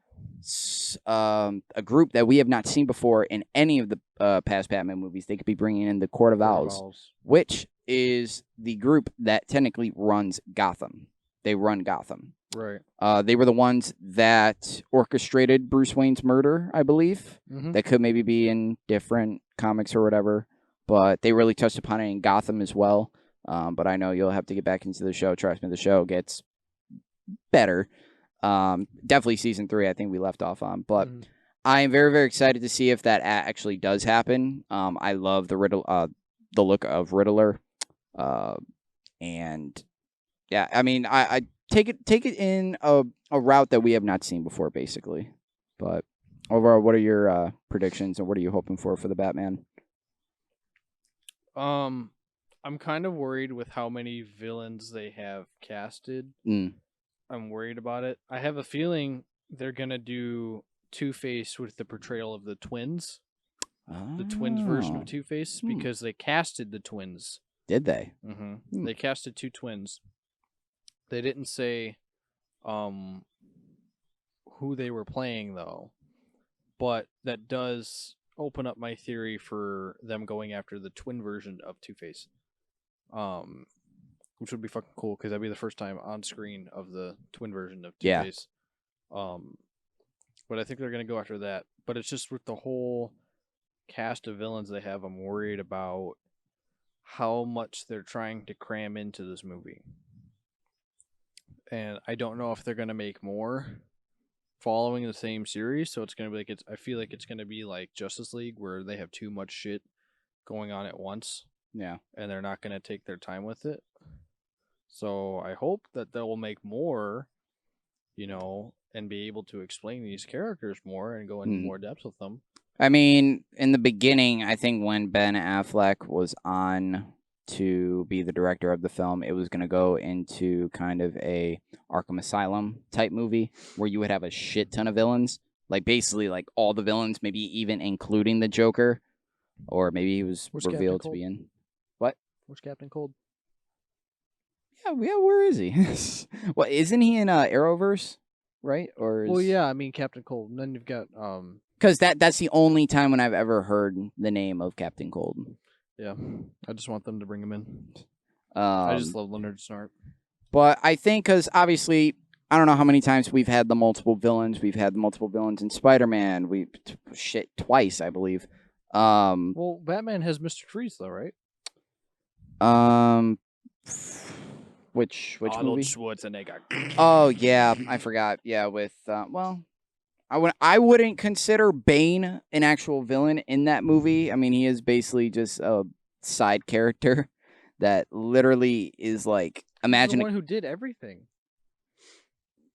a group that we have not seen before in any of the past Batman movies. They could be bringing in the Court of Owls, which is the group that technically runs Gotham. They run Gotham. Right. They were the ones that orchestrated Bruce Wayne's murder, I believe. Mm-hmm. That could maybe be in different comics or whatever. But they really touched upon it in Gotham as well. But I know you'll have to get back into the show. Trust me, the show gets better. Definitely season 3, I think we left off on. But I am very, very excited to see if that actually does happen. I love the look of Riddler. And yeah, I mean, I take it in a route that we have not seen before, basically. But overall, what are your predictions and what are you hoping for the Batman? I'm kind of worried with how many villains they have casted. I'm worried about it. I have a feeling they're gonna do Two-Face with the portrayal of the twins. The twins version of Two-Face, because they casted the twins. Did they? Mm-hmm. They casted 2 twins. They didn't say who they were playing, though. But that does open up my theory for them going after the twin version of Two-Face. Which would be fucking cool, because that'd be the first time on screen of the twin version of Two-Face. Yeah. But I think they're going to go after that. But it's just with the whole cast of villains they have, I'm worried about how much they're trying to cram into this movie. And I don't know if they're going to make more following the same series. So it's going to be like, I feel like it's going to be like Justice League, where they have too much shit going on at once. Yeah. And they're not going to take their time with it. So I hope that they'll make more, and be able to explain these characters more and go into more depth with them. I mean, in the beginning, I think when Ben Affleck was on to be the director of the film, it was going to go into kind of a Arkham Asylum type movie where you would have a shit ton of villains. Like, basically, like, all the villains, maybe even including the Joker. Or maybe he was revealed to be in. What? Where's Captain Cold? Yeah, where is he? Well, isn't he in Arrowverse, right? Well, yeah, I mean Captain Cold. And then you've got because that's the only time when I've ever heard the name of Captain Cold. Yeah, I just want them to bring him in. I just love Leonard Snart. But I think because obviously, I don't know how many times we've had the multiple villains. We've had the multiple villains in Spider-Man. Twice, I believe. Well, Batman has Mr. Freeze though, right? Which Arnold movie? Schwarzenegger. Oh yeah, I forgot. Yeah, with I wouldn't consider Bane an actual villain in that movie. I mean, he is basically just a side character that literally is like, imagine the one who did everything.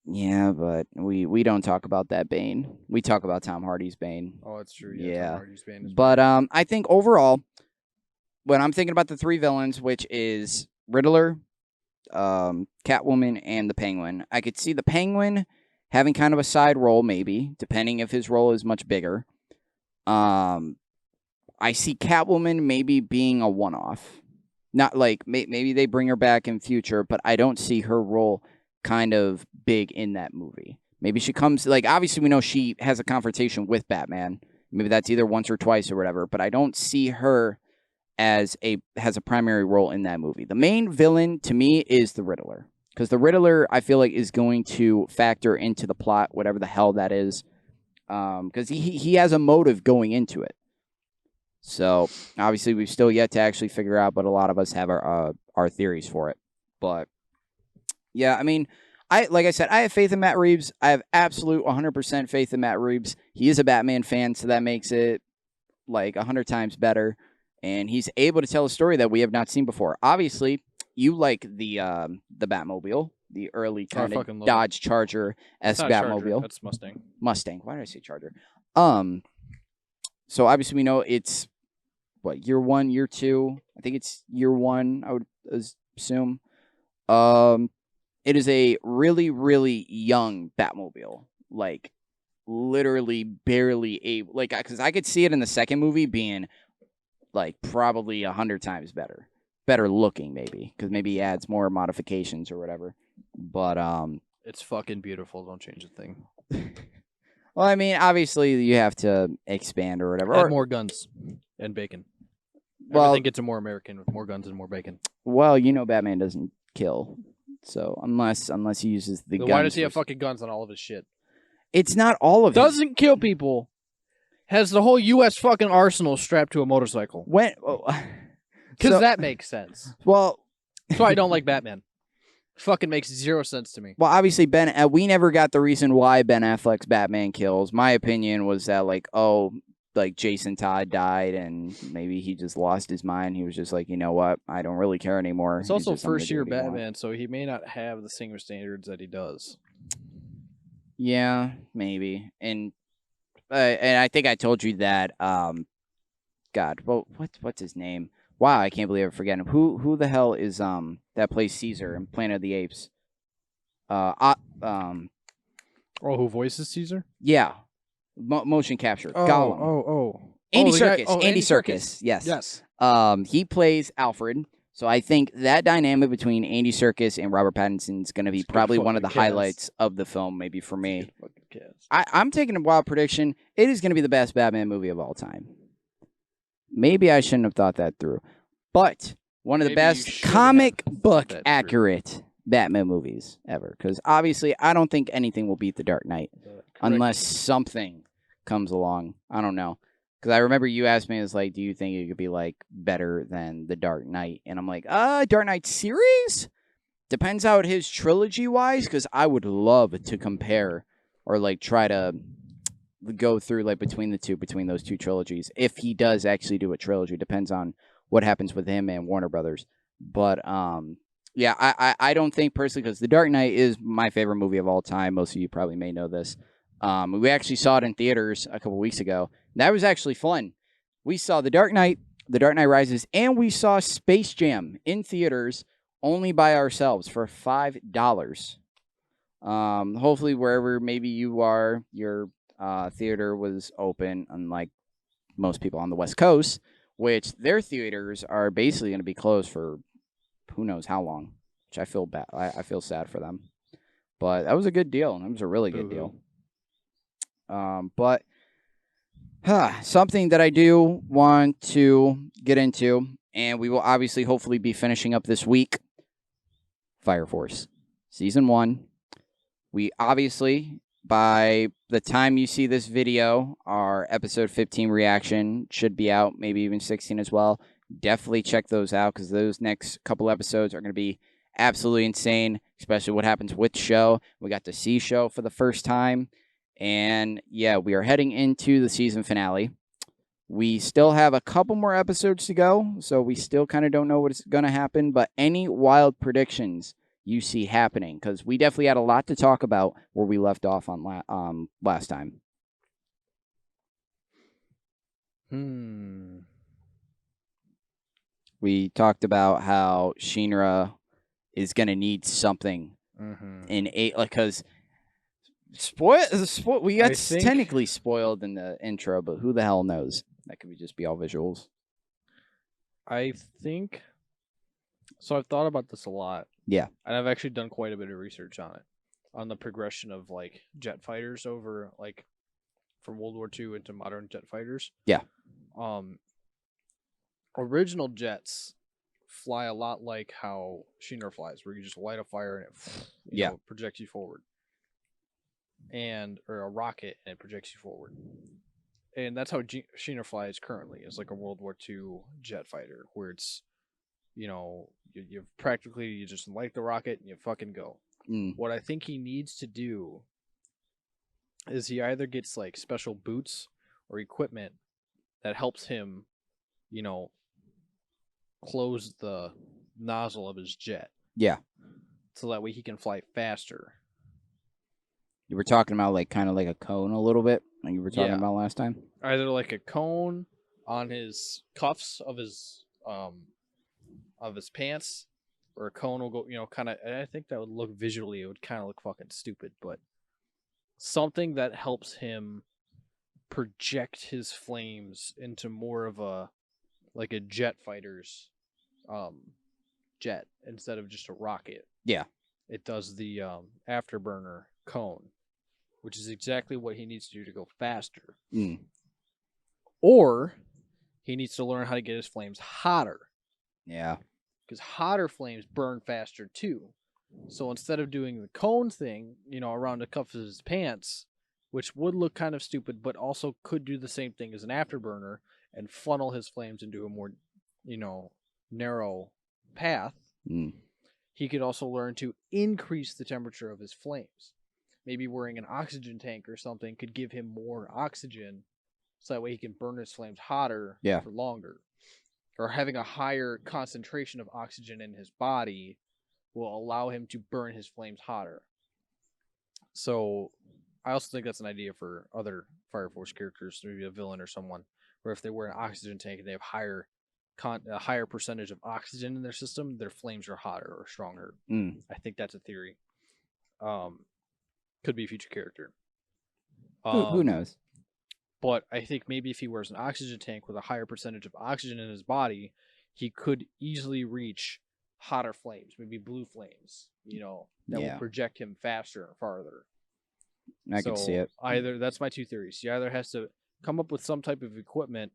Yeah, but we don't talk about that Bane. We talk about Tom Hardy's Bane. Oh, that's true. Yeah. Tom Hardy's Bane is but I think overall, when I'm thinking about the 3 villains, which is Riddler, Catwoman, and the Penguin, I could see the Penguin having kind of a side role, maybe, depending if his role is much bigger. I see Catwoman maybe being a one-off. Not like, maybe they bring her back in future, but I don't see her role kind of big in that movie. Maybe she comes, like, obviously we know she has a confrontation with Batman Maybe that's either once or twice or whatever. But I don't see her has a primary role in that movie. The main villain to me is the Riddler, because the Riddler I feel like is going to factor into the plot, whatever the hell that is, because he has a motive going into it. So obviously we've still yet to actually figure out, but a lot of us have our theories for it. But yeah, I mean, like I said, I have faith in Matt Reeves. I have absolute 100% faith in Matt Reeves. He is a Batman fan, so that makes it like 100 times better. And he's able to tell a story that we have not seen before. Obviously, you like the Batmobile, the early kind of Dodge Charger-esque Batmobile. That's Mustang. Mustang. Why did I say Charger? So obviously we know it's what, year 1, year 2. I think it's year 1. I would assume. It is a really, really young Batmobile, like literally barely able, like, because I could see it in the second movie being like probably 100 times better looking, maybe, because maybe he adds more modifications or whatever. But it's fucking beautiful. Don't change a thing. Well, I mean, obviously you have to expand or whatever. Add more guns and bacon. Everything gets more American with more guns and more bacon. Well, you know, Batman doesn't kill, so unless he uses the guns. Why does he have fucking guns on all of his shit? It's not all of it. Doesn't kill people. Has the whole U.S. fucking arsenal strapped to a motorcycle. When? Because that makes sense. Well, that's why I don't like Batman. Fucking makes zero sense to me. Well, obviously, we never got the reason why Ben Affleck's Batman kills. My opinion was that, like, Jason Todd died and maybe he just lost his mind. He was just like, you know what? I don't really care anymore. It's also first-year Batman, so he may not have the same standards that he does. Yeah, maybe. And I think I told you that, God, well, what's his name? Wow, I can't believe I forget him. Who the hell is that plays Caesar in Planet of the Apes? Who voices Caesar? Yeah, motion capture. Oh, Gollum. Andy Serkis. Andy Serkis. Yes. Yes. He plays Alfred. So I think that dynamic between Andy Serkis and Robert Pattinson is going to be probably one of the highlights of the film, maybe for me. I'm taking a wild prediction. It is going to be the best Batman movie of all time. Maybe I shouldn't have thought that through. But one of the best comic book accurate Batman movies ever. Because obviously, I don't think anything will beat The Dark Knight unless something comes along. I don't know. Because I remember you asked me, it's like, do you think it could be like better than The Dark Knight? And I'm like, Dark Knight series? Depends how it is trilogy-wise, because I would love to compare or like try to go through like between those two trilogies. If he does actually do a trilogy, depends on what happens with him and Warner Brothers. But yeah, I don't think personally, because The Dark Knight is my favorite movie of all time. Most of you probably may know this. We actually saw it in theaters a couple weeks ago. That was actually fun. We saw The Dark Knight Rises, and we saw Space Jam in theaters only by ourselves for $5. Hopefully wherever maybe you are, your theater was open, unlike most people on the West Coast, which their theaters are basically going to be closed for who knows how long, which I feel bad. I feel sad for them. But that was a good deal. That was a really good deal. But something that I do want to get into, and we will obviously hopefully be finishing up this week, Fire Force Season 1. We obviously, by the time you see this video, our episode 15 reaction should be out, maybe even 16 as well. Definitely check those out, because those next couple episodes are going to be absolutely insane, especially what happens with Show. We got to see Show for the first time. And yeah, we are heading into the season finale. We still have a couple more episodes to go, so we still kind of don't know what's going to happen. But any wild predictions you see happening, because we definitely had a lot to talk about where we left off on last time. We talked about how Shinra is going to need something in 8, because we got technically spoiled in the intro, but who the hell knows? That could just be all visuals. I think so. I've thought about this a lot. Yeah, and I've actually done quite a bit of research on it, on the progression of like jet fighters over like from World War II into modern jet fighters. Yeah. Original jets fly a lot like how Shinra flies, where you just light a fire and it, you know, projects you forward, or a rocket and it projects you forward. And that's how Shinra flies currently. It's like a World War II jet fighter, where it's, you know, you practically you just light the rocket and you fucking go. What I think he needs to do is he either gets like special boots or equipment that helps him, you know, close the nozzle of his jet. Yeah. So that way he can fly faster. You were talking about like kind of like a cone a little bit, like you were talking about last time. Either like a cone on his cuffs of his pants, or a cone will go, you know, kind of. I think that would look visually, it would kind of look fucking stupid, but something that helps him project his flames into more of a like a jet fighter's jet instead of just a rocket. Yeah. It does the afterburner cone, which is exactly what he needs to do to go faster. Or he needs to learn how to get his flames hotter. Yeah. Because hotter flames burn faster too. So instead of doing the cone thing, you know, around the cuffs of his pants, which would look kind of stupid, but also could do the same thing as an afterburner and funnel his flames into a more, you know, narrow path, he could also learn to increase the temperature of his flames. Maybe wearing an oxygen tank or something could give him more oxygen, so that way he can burn his flames hotter for longer. Or having a higher concentration of oxygen in his body will allow him to burn his flames hotter. So I also think that's an idea for other Fire Force characters, maybe a villain or someone, where if they wear an oxygen tank and they have a higher percentage of oxygen in their system, their flames are hotter or stronger. I think that's a theory. Could be a future character. Who knows? But I think maybe if he wears an oxygen tank with a higher percentage of oxygen in his body, he could easily reach hotter flames, maybe blue flames, you know, that will project him faster and farther. I can see it. Either that's my two theories. He either has to come up with some type of equipment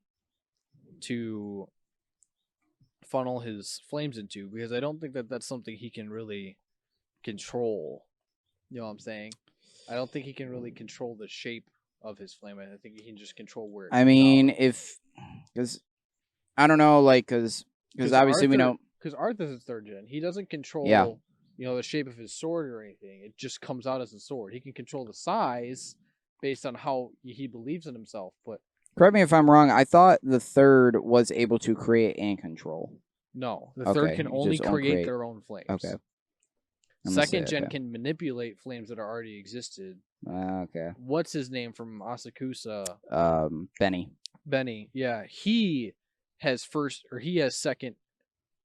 to funnel his flames into, because I don't think that that's something he can really control. You know what I'm saying? I don't think he can really control the shape of his flame. I think he can just control where it I mean, because I don't know, like, because obviously we know. Because Arthur's is 3rd gen. He doesn't control, you know, the shape of his sword or anything. It just comes out as a sword. He can control the size based on how he believes in himself. But correct me if I'm wrong. I thought the 3rd was able to create and control. No, the 3rd can only create their own flames. Okay. 2nd gen can manipulate flames that already existed. Okay. What's his name from Asakusa? Benny. Benny. Yeah, he has 2nd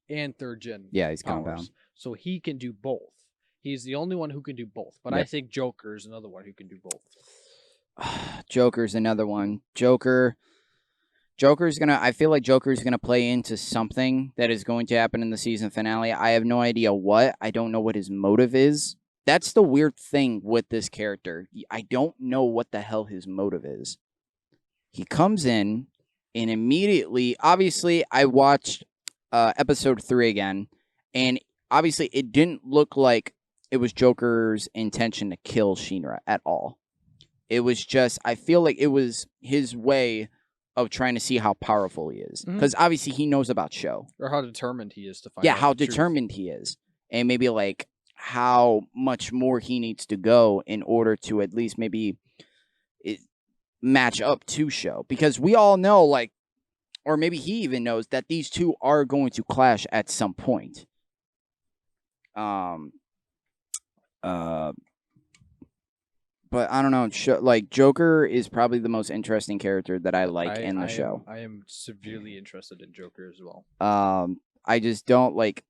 and 3rd gen. Yeah, he's compound. So he can do both. He's the only one who can do both. But I think Joker is another one who can do both. Joker's another one. I feel like Joker's gonna play into something that is going to happen in the season finale. I have no idea what. I don't know what his motive is. That's the weird thing with this character. I don't know what the hell his motive is. He comes in and immediately, obviously, I watched episode 3 again, and obviously it didn't look like it was Joker's intention to kill Shinra at all. It was just, I feel like it was his way of trying to see how powerful he is. Because obviously he knows about Sho. Or how determined he is to find out how the determined he is. And maybe like how much more he needs to go in order to at least maybe match up to Sho. Because we all know, like, or maybe he even knows that these two are going to clash at some point. But I don't know. Like, Joker is probably the most interesting character that I like in the show. I am severely interested in Joker as well. I just don't like.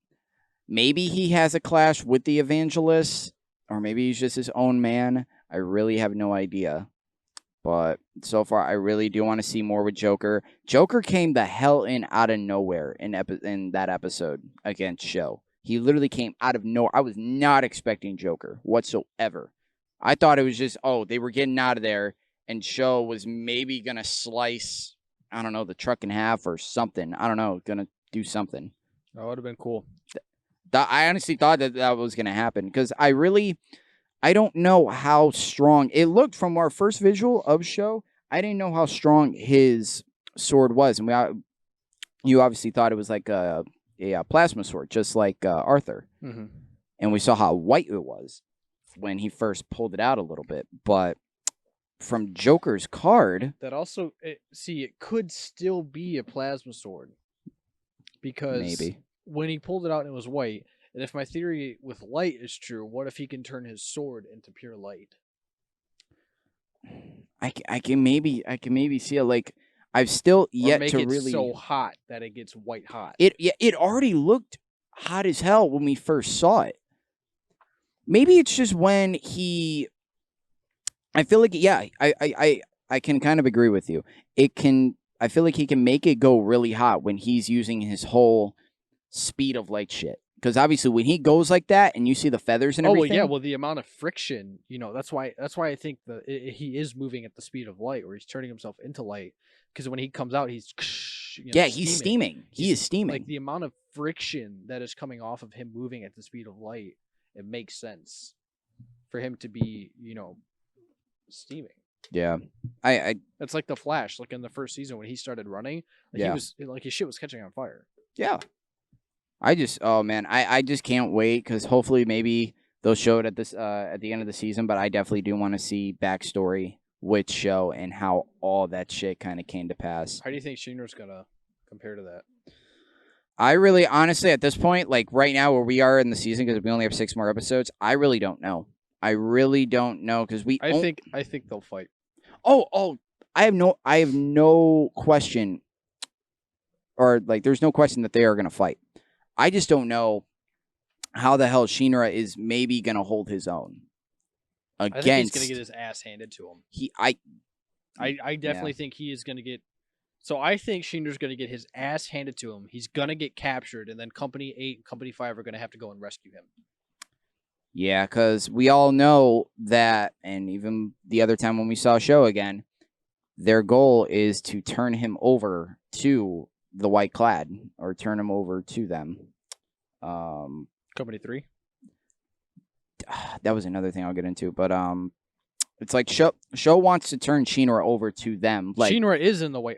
Maybe he has a clash with the Evangelist, or maybe he's just his own man. I really have no idea. But so far, I really do want to see more with Joker. Joker came the hell out of nowhere in that episode against Sho. He literally came out of nowhere. I was not expecting Joker whatsoever. I thought it was just, they were getting out of there, and Sho was maybe gonna slice, I don't know, the truck in half or something. I don't know, gonna do something. That would have been cool. I honestly thought that was gonna happen because I don't know how strong it looked from our first visual of Sho. I didn't know how strong his sword was, and you obviously thought it was like a plasma sword, just like Arthur. Mm-hmm. And we saw how white it was when he first pulled it out a little bit. But from Joker's card, that also it could still be a plasma sword because maybe when he pulled it out and it was white. And if my theory with light is true, what if he can turn his sword into pure light? I can maybe see it. Like I've still yet or make to it really so hot that it gets white hot. It already looked hot as hell when we first saw it. Maybe it's just when he. I feel like I can kind of agree with you. I feel like he can make it go really hot when he's using his whole speed of light shit. Because obviously when he goes like that and you see the feathers and everything. Oh, well, yeah. Well, the amount of friction, that's why I think he is moving at the speed of light, or he's turning himself into light. Because when he comes out, he's he's steaming. He is steaming. Like the amount of friction that is coming off of him moving at the speed of light, it makes sense for him to be, steaming. Yeah, It's like the Flash, like in the first season when he started running, he was like his shit was catching on fire. Yeah. I just can't wait because hopefully maybe they'll show it at the end of the season. But I definitely do want to see backstory with Sho and how all that shit kind of came to pass. How do you think Shinra's gonna compare to that? I really, honestly, at this point, like right now where we are in the season, because we only have 6 more episodes, I really don't know. I really don't know because I think they'll fight. Oh, I have no question, or like there's no question that they are gonna fight. I just don't know how the hell Shinra is maybe going to hold his own against. I think he's going to get his ass handed to him. I definitely think he is going to get. So I think Shinra's going to get his ass handed to him. He's going to get captured, and then Company 8 and Company 5 are going to have to go and rescue him. Yeah, because we all know that, and even the other time when we saw Sho again, their goal is to turn him over to the White Clad, or turn him over to them. Company 3? That was another thing I'll get into, but it's like Sho wants to turn Shinra over to them. Like Shinra is in the white,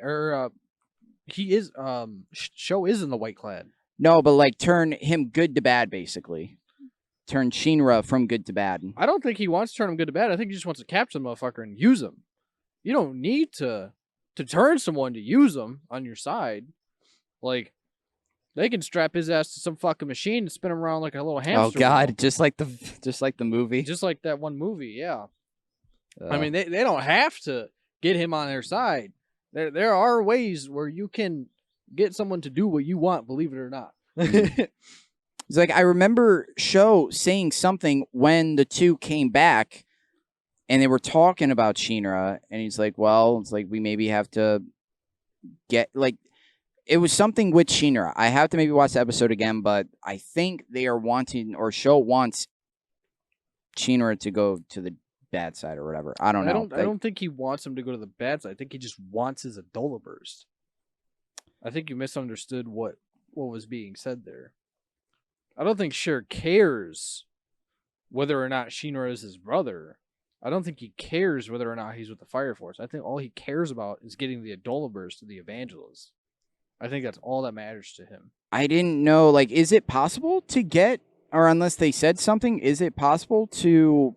he is Sho is in the White Clad. No, but like turn him good to bad, basically. Turn Shinra from good to bad. I don't think he wants to turn him good to bad. I think he just wants to capture the motherfucker and use him. You don't need to turn someone to use them on your side. Like, they can strap his ass to some fucking machine and spin him around like a little hamster. Oh God, just like the movie, just like that one movie. Yeah, I mean they don't have to get him on their side. There are ways where you can get someone to do what you want, believe it or not. It's like I remember Sho saying something when the two came back, and they were talking about Shinra, and he's like, "Well, it's like we maybe have to get like." It was something with Shinra. I have to maybe watch the episode again, but I think they are wanting, or Sho wants Shinra to go to the bad side or whatever. I don't know. I don't think he wants him to go to the bad side. I think he just wants his Adola burst. I think you misunderstood what was being said there. I don't think Cher cares whether or not Shinra is his brother. I don't think he cares whether or not he's with the Fire Force. I think all he cares about is getting the Adola burst to the Evangelist. I think that's all that matters to him. I didn't know, like, is it possible to get, or unless they said something, is it possible to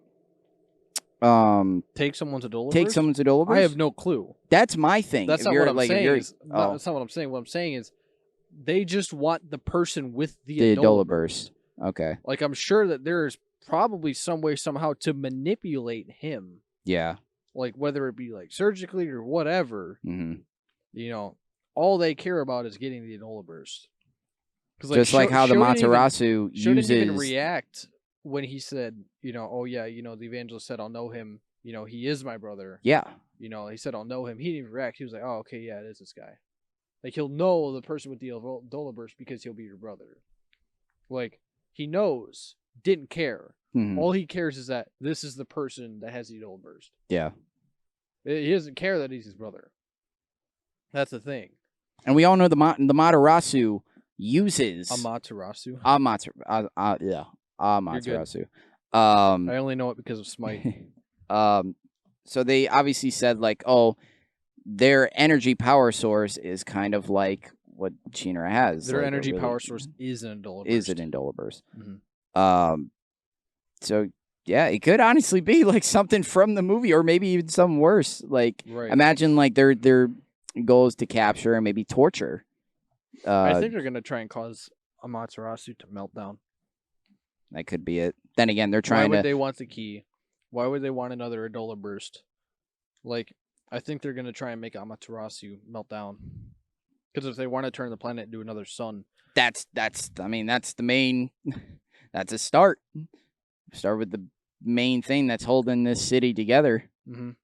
take someone's Adola Take someone's Adola burst? I have no clue. That's my thing. That's not what I'm saying. That's not what I'm saying. What I'm saying is they just want the person with the Adola burst. Okay. Like, I'm sure that there's probably some way, somehow, to manipulate him. Yeah. Like, whether it be, like, surgically or whatever. Mm-hmm. All they care about is getting the Adola burst. Like, just like how the Matarasu uses... Sho didn't even react when he said, oh yeah, the Evangelist said, I'll know him. He is my brother. Yeah. He said, I'll know him. He didn't even react. He was like, oh, okay, yeah, it is this guy. Like, he'll know the person with the Adola burst because he'll be your brother. Like, he knows, didn't care. Mm-hmm. All he cares is that this is the person that has the Adola burst. Yeah. He doesn't care that he's his brother. That's the thing. And we all know the Matarasu uses Amaterasu. Amaterasu. I only know it because of Smite. So they obviously said like, oh, their energy power source is kind of like what Shinra has. Their like energy power source is an Indolaburst. Is an Indolaburst. So yeah, it could honestly be like something from the movie, or maybe even something worse. Like, imagine like their goal is to capture and maybe torture. I think they're gonna try and cause Amaterasu to melt down. That could be it. Then again, they're trying to. Why would they want the key? Why would they want another Indolaburst? Like, I think they're gonna try and make Amaterasu melt down. Because if they want to turn the planet into another sun, that's the main. That's a start. Start with the main thing that's holding this city together. Because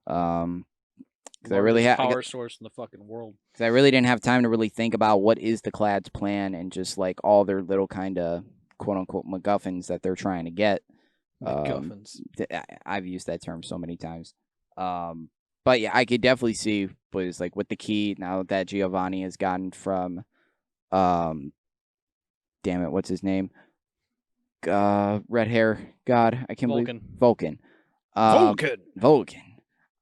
I really have power source in the fucking world. Because I really didn't have time to really think about what is the Clad's plan and just like all their little kind of quote unquote MacGuffins that they're trying to get. MacGuffins. I've used that term so many times. But yeah, I could definitely see was like with the key now that Giovanni has gotten from, damn it, what's his name? Red hair. God, I can't believe Vulcan. Vulcan.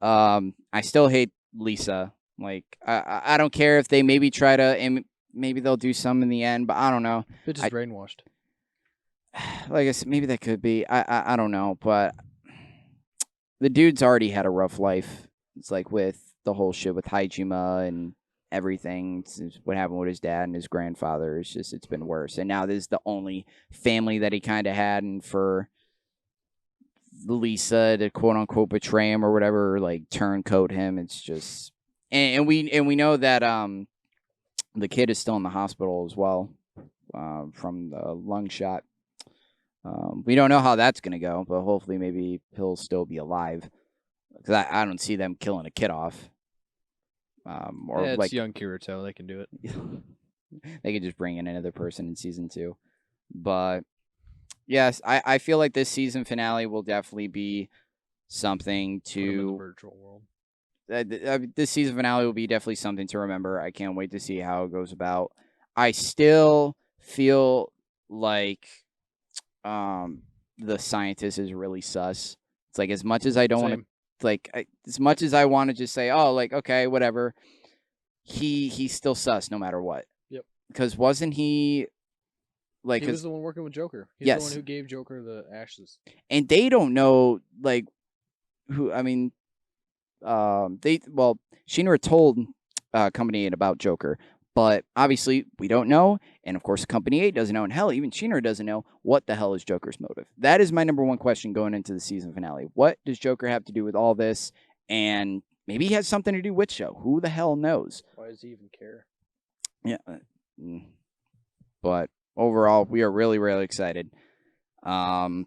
I still hate Lisa. Like, I don't care if they maybe try to, and maybe they'll do some in the end, but I don't know. Bitch is brainwashed. Like I said, maybe that could be. I don't know, but the dude's already had a rough life. It's like with the whole shit with Hajima and everything. It's what happened with his dad and his grandfather. It's been worse. And now this is the only family that he kind of had, and for Lisa to quote unquote betray him or whatever, like turncoat him, it's just and we know that the kid is still in the hospital as well from the lung shot. We don't know how that's gonna go, but hopefully maybe he'll still be alive, because I don't see them killing a kid off. Or it's like young Kirito, they can do it. They could just bring in another person in season 2, but yes, I feel like this season finale will definitely be something to. Put him in the virtual world. This season finale will be definitely something to remember. I can't wait to see how it goes about. I still feel like the scientist is really sus. It's like, as much as I don't want to, like, as much as I want to just say, oh, like, okay, whatever, he's still sus no matter what. Yep. Because wasn't he like, he was the one working with Joker. He's the one who gave Joker the ashes. And they don't know, like, who, I mean, Shinra told Company 8 about Joker, but obviously we don't know, and of course Company 8 doesn't know, and hell, even Shinra doesn't know what the hell is Joker's motive. That is my number one question going into the season finale. What does Joker have to do with all this? And maybe he has something to do with Show. Who the hell knows? Why does he even care? Yeah. But overall, we are really, really excited. Really,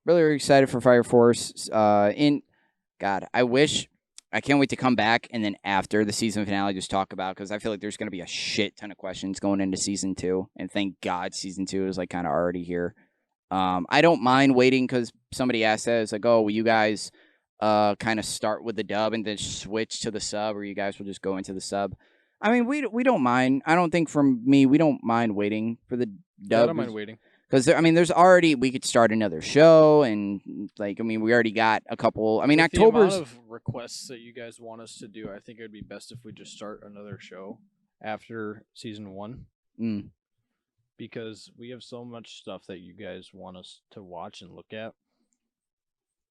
really excited for Fire Force. God, I can't wait to come back and then after the season finale just talk about, because I feel like there's going to be a shit ton of questions going into season 2, and thank God season 2 is like kind of already here. I don't mind waiting, because somebody asked that, it's like, oh, will you guys kind of start with the dub and then switch to the sub, or you guys will just go into the sub? I mean, we don't mind. I don't think from me, we don't mind waiting for the dub. Yeah, I don't mind waiting. Because, I mean, there's already, we could start another show, and, like, I mean, we already got a couple, I mean, With October's... the amount of requests that you guys want us to do, I think it would be best if we just start another show after season 1. Because we have so much stuff that you guys want us to watch and look at.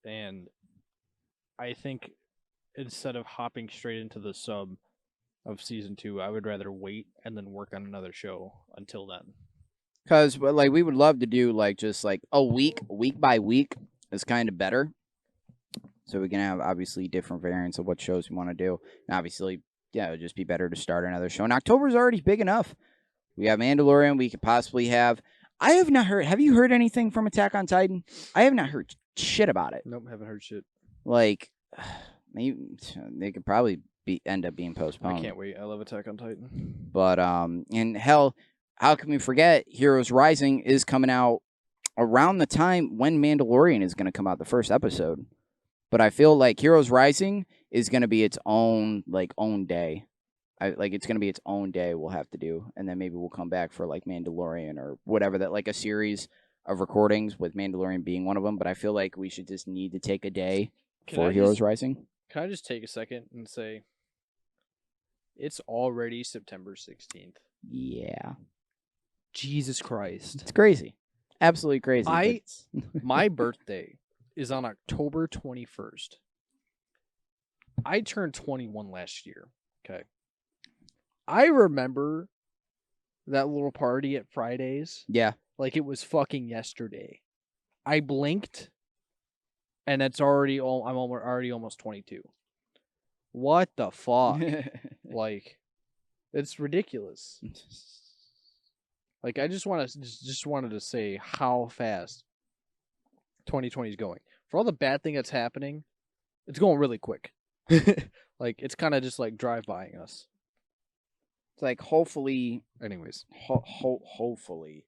And I think instead of hopping straight into the sub of season 2, I would rather wait and then work on another show until then. Because, like, we would love to do, like, just, like, a week by week is kind of better. So we can have, obviously, different variants of what shows we want to do. And obviously, yeah, it would just be better to start another show. And October's already big enough. We have Mandalorian. We could possibly have... I have not heard... Have you heard anything from Attack on Titan? I have not heard shit about it. Nope, haven't heard shit. Like, maybe they could probably end up being postponed. I can't wait. I love Attack on Titan. But, and hell... How can we forget Heroes Rising is coming out around the time when Mandalorian is going to come out, the first episode. But I feel like Heroes Rising is going to be its own day. It's going to be its own day we'll have to do. And then maybe we'll come back for like Mandalorian or whatever, that like a series of recordings with Mandalorian being one of them. But I feel like we should just need to take a day for Heroes Rising. Can I just take a second and say it's already September 16th? Yeah. Jesus Christ. It's crazy. Absolutely crazy. My birthday is on October 21st. I turned 21 last year. Okay. I remember that little party at Fridays. Yeah. Like it was fucking yesterday. I blinked and it's already I'm already almost 22. What the fuck? Like it's ridiculous. Like I just wanted to say how fast 2020 is going. For all the bad thing that's happening, it's going really quick. Like it's kind of just like drive-bying us. It's like hopefully, anyways, hopefully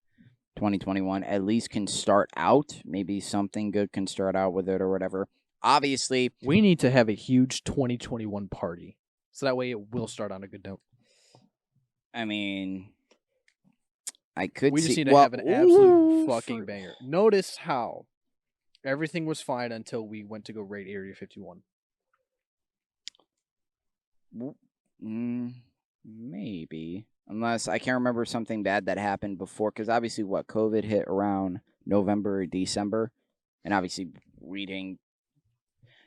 2021 at least can start out. Maybe something good can start out with it or whatever. Obviously, we need to have a huge 2021 party. So that way it will start on a good note. I mean, I could We just see, need to have an absolute fucking banger. Notice how everything was fine until we went to go raid Area 51. Maybe. Unless I can't remember something bad that happened before. Because obviously, COVID hit around November or December. And obviously, reading.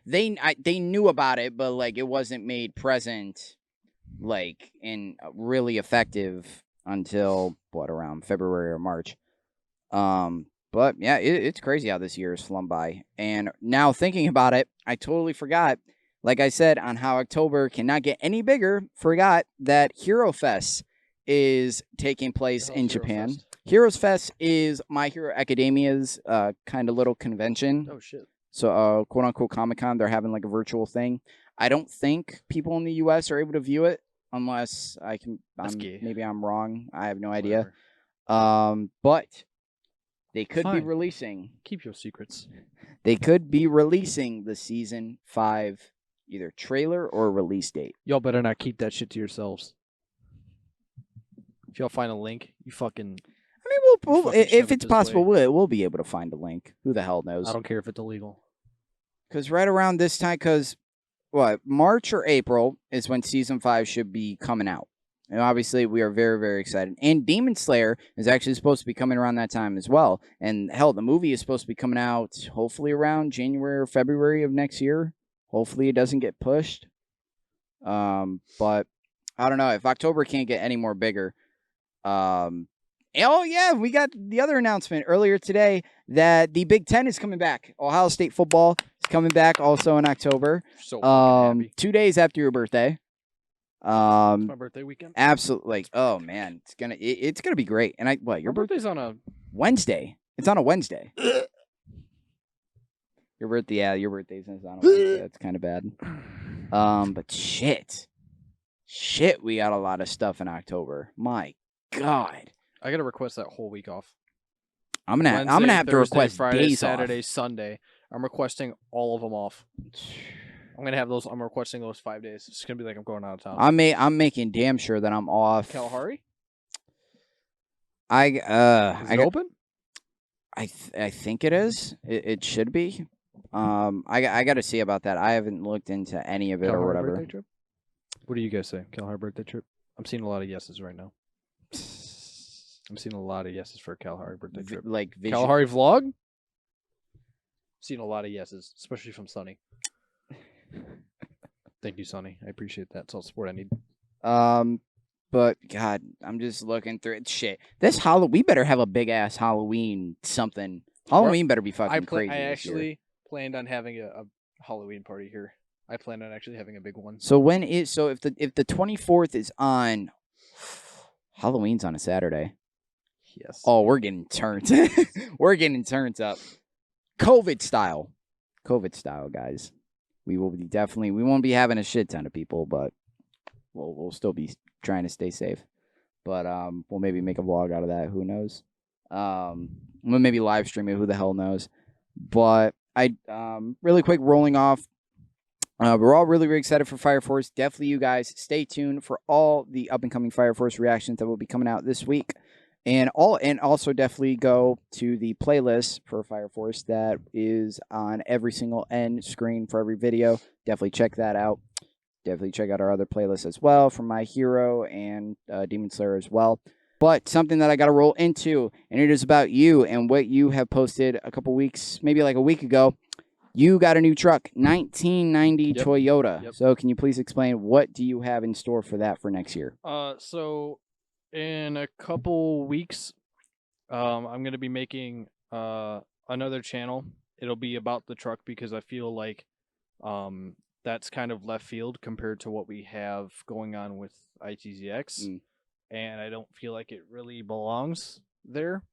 They knew about it, but like it wasn't made present like in really effective until around February or March. But yeah, it's crazy how this year has flown by. And now thinking about it, I totally forgot. Like I said, on how October cannot get any bigger, forgot that Hero Fest is taking place in Japan. Heroes Fest is My Hero Academia's kind of little convention. Oh shit. So quote unquote Comic-Con, they're having like a virtual thing. I don't think people in the US are able to view it unless maybe I'm wrong. I have no idea. But they could be releasing. Keep your secrets. They could be releasing the season 5 either trailer or release date. Y'all better not keep that shit to yourselves. If y'all find a link, you fucking. I mean, we'll if it's possible, we'll be able to find a link. Who the hell knows? I don't care if it's illegal. Because right around this time, March or April is when season 5 should be coming out. And obviously, we are very, very excited. And Demon Slayer is actually supposed to be coming around that time as well. And hell, the movie is supposed to be coming out hopefully around January or February of next year. Hopefully, it doesn't get pushed. But I don't know. If October can't get any more bigger. Oh, yeah, we got the other announcement earlier today that the Big Ten is coming back. Ohio State football is coming back also in October. So happy. 2 days after your birthday. It's my birthday weekend. Absolutely. Like, oh man, it's gonna be great. And your birthday's on a Wednesday. It's on a Wednesday. Your birthday's on a Wednesday. That's kind of bad. But shit, we got a lot of stuff in October. My God, I gotta request that whole week off. I'm gonna have to request Friday, days Saturday, off. Sunday. I'm requesting all of them off. I'm gonna have those. I'm requesting those 5 days. It's gonna be like I'm going out of town. I'm making damn sure that I'm off. Kalahari? Is it open? I think it is. It should be. I got to see about that. I haven't looked into any of it Kalahari or whatever. Birthday trip? What do you guys say? Kalahari birthday trip? I'm seeing a lot of yeses right now. I'm seeing a lot of yeses for a Kalahari birthday trip. Kalahari vlog? Seeing a lot of yeses, especially from Sonny. Thank you, Sonny. I appreciate that. It's all the support I need. But God, I'm just looking through it. Shit, we better have a big ass Halloween something. Halloween better be fucking crazy. I actually planned on having a Halloween party here. I plan on actually having a big one. So if the 24th is on Halloween's on a Saturday. Yes. Oh, we're getting turned. We're getting turned up. COVID style, guys. We won't be having a shit ton of people, but we'll still be trying to stay safe. But we'll maybe make a vlog out of that. Who knows? We'll maybe live stream it. Who the hell knows? But really quick rolling off. We're all really, really excited for Fire Force. Definitely, you guys stay tuned for all the up and coming Fire Force reactions that will be coming out this week, and also definitely go to the playlist for Fire Force that is on every single end screen for every video. Definitely check that out. Definitely check out our other playlists as well from My Hero and Demon Slayer as well. But something that I got to roll into, and it is about you and what you have posted a couple weeks, maybe like a week ago. You got a new truck, 1990 Toyota. Yep. So can you please explain what do you have in store for that for next year? So in a couple weeks, I'm going to be making another channel. It'll be about the truck because I feel like that's kind of left field compared to what we have going on with ITZX. And I don't feel like it really belongs there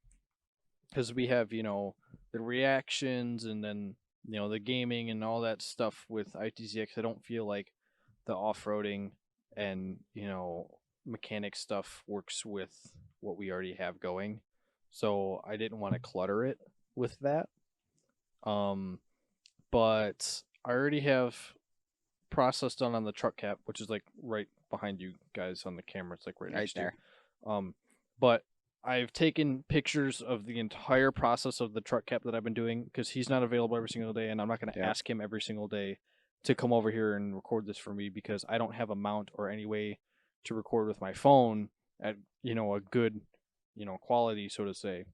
because we have, the reactions and then, the gaming and all that stuff with ITZX. I don't feel like the off-roading and, mechanic stuff works with what we already have going. So I didn't want to clutter it with that. But I already have process done on the truck cap, which is like right behind you guys on the camera. It's like right next there. But I've taken pictures of the entire process of the truck cap that I've been doing because he's not available every single day, and I'm not going to ask him every single day to come over here and record this for me because I don't have a mount or any way to record with my phone at a good quality, so to say.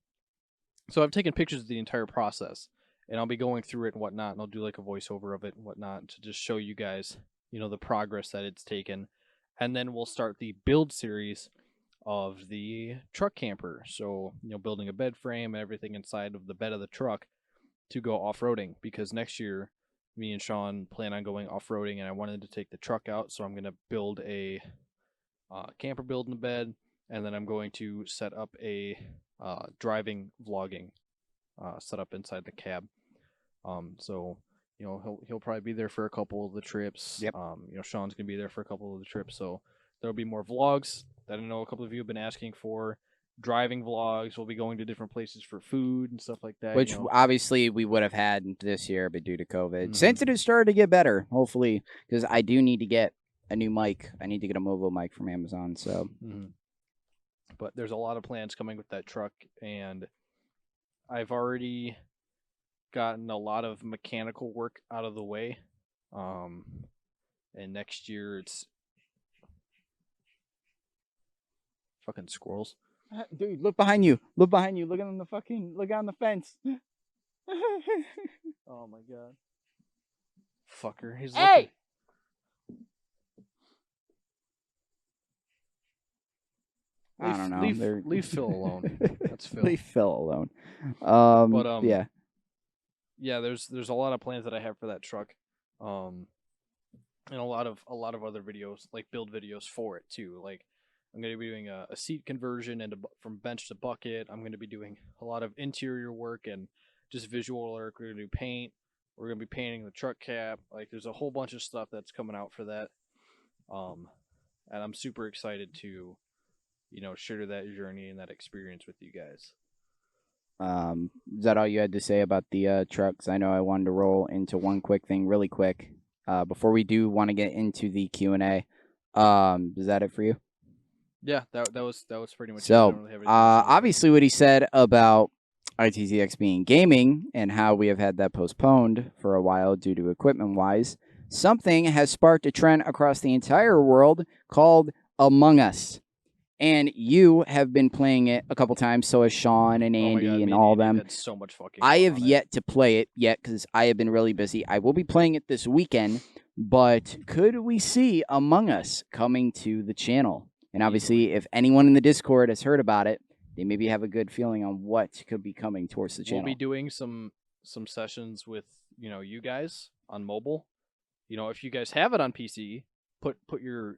So I've taken pictures of the entire process, and I'll be going through it and whatnot, and I'll do like a voiceover of it and whatnot to just show you guys, the progress that it's taken. And then we'll start the build series of the truck camper. So, building a bed frame and everything inside of the bed of the truck to go off-roading, because next year me and Sean plan on going off-roading, and I wanted to take the truck out, so I'm going to build a camper build in the bed, and then I'm going to set up a driving vlogging setup inside the cab. So he'll probably be there for a couple of the trips. Yep. Sean's gonna be there for a couple of the trips. So there'll be more vlogs that I know a couple of you have been asking for. Driving vlogs. We'll be going to different places for food and stuff like that. Which obviously we would have had this year, but due to COVID, since it has started to get better, hopefully, because I do need to get a new mic. I need to get a mobile mic from Amazon. So, but there's a lot of plans coming with that truck, and I've already gotten a lot of mechanical work out of the way. And next year it's fucking squirrels. Dude, look behind you. Look behind you. Look on the fence. Oh my god. Fucker. He's looking. I don't know. Leave Phil alone. That's Phil. Leave Phil alone. Yeah. Yeah, there's a lot of plans that I have for that truck. And a lot of other videos, like build videos for it too. Like I'm going to be doing a seat conversion and from bench to bucket. I'm going to be doing a lot of interior work and just visual work. We're going to do paint. We're going to be painting the truck cap. Like there's a whole bunch of stuff that's coming out for that. And I'm super excited to, share that journey and that experience with you guys. Is that all you had to say about the trucks? I know I wanted to roll into one quick thing really quick before we do want to get into the Q&A. Is that it for you? Yeah, that was pretty much so. It. I don't really have obviously, what he said about ITZX being gaming and how we have had that postponed for a while due to equipment-wise, something has sparked a trend across the entire world called Among Us. And you have been playing it a couple times, so has Sean and Andy and all of them. Had so much fucking I have yet to play it yet because I have been really busy. I will be playing it this weekend, but could we see Among Us coming to the channel? And obviously, if anyone in the Discord has heard about it, they maybe have a good feeling on what could be coming towards the channel. We'll be doing some sessions with you guys on mobile. If you guys have it on PC, put your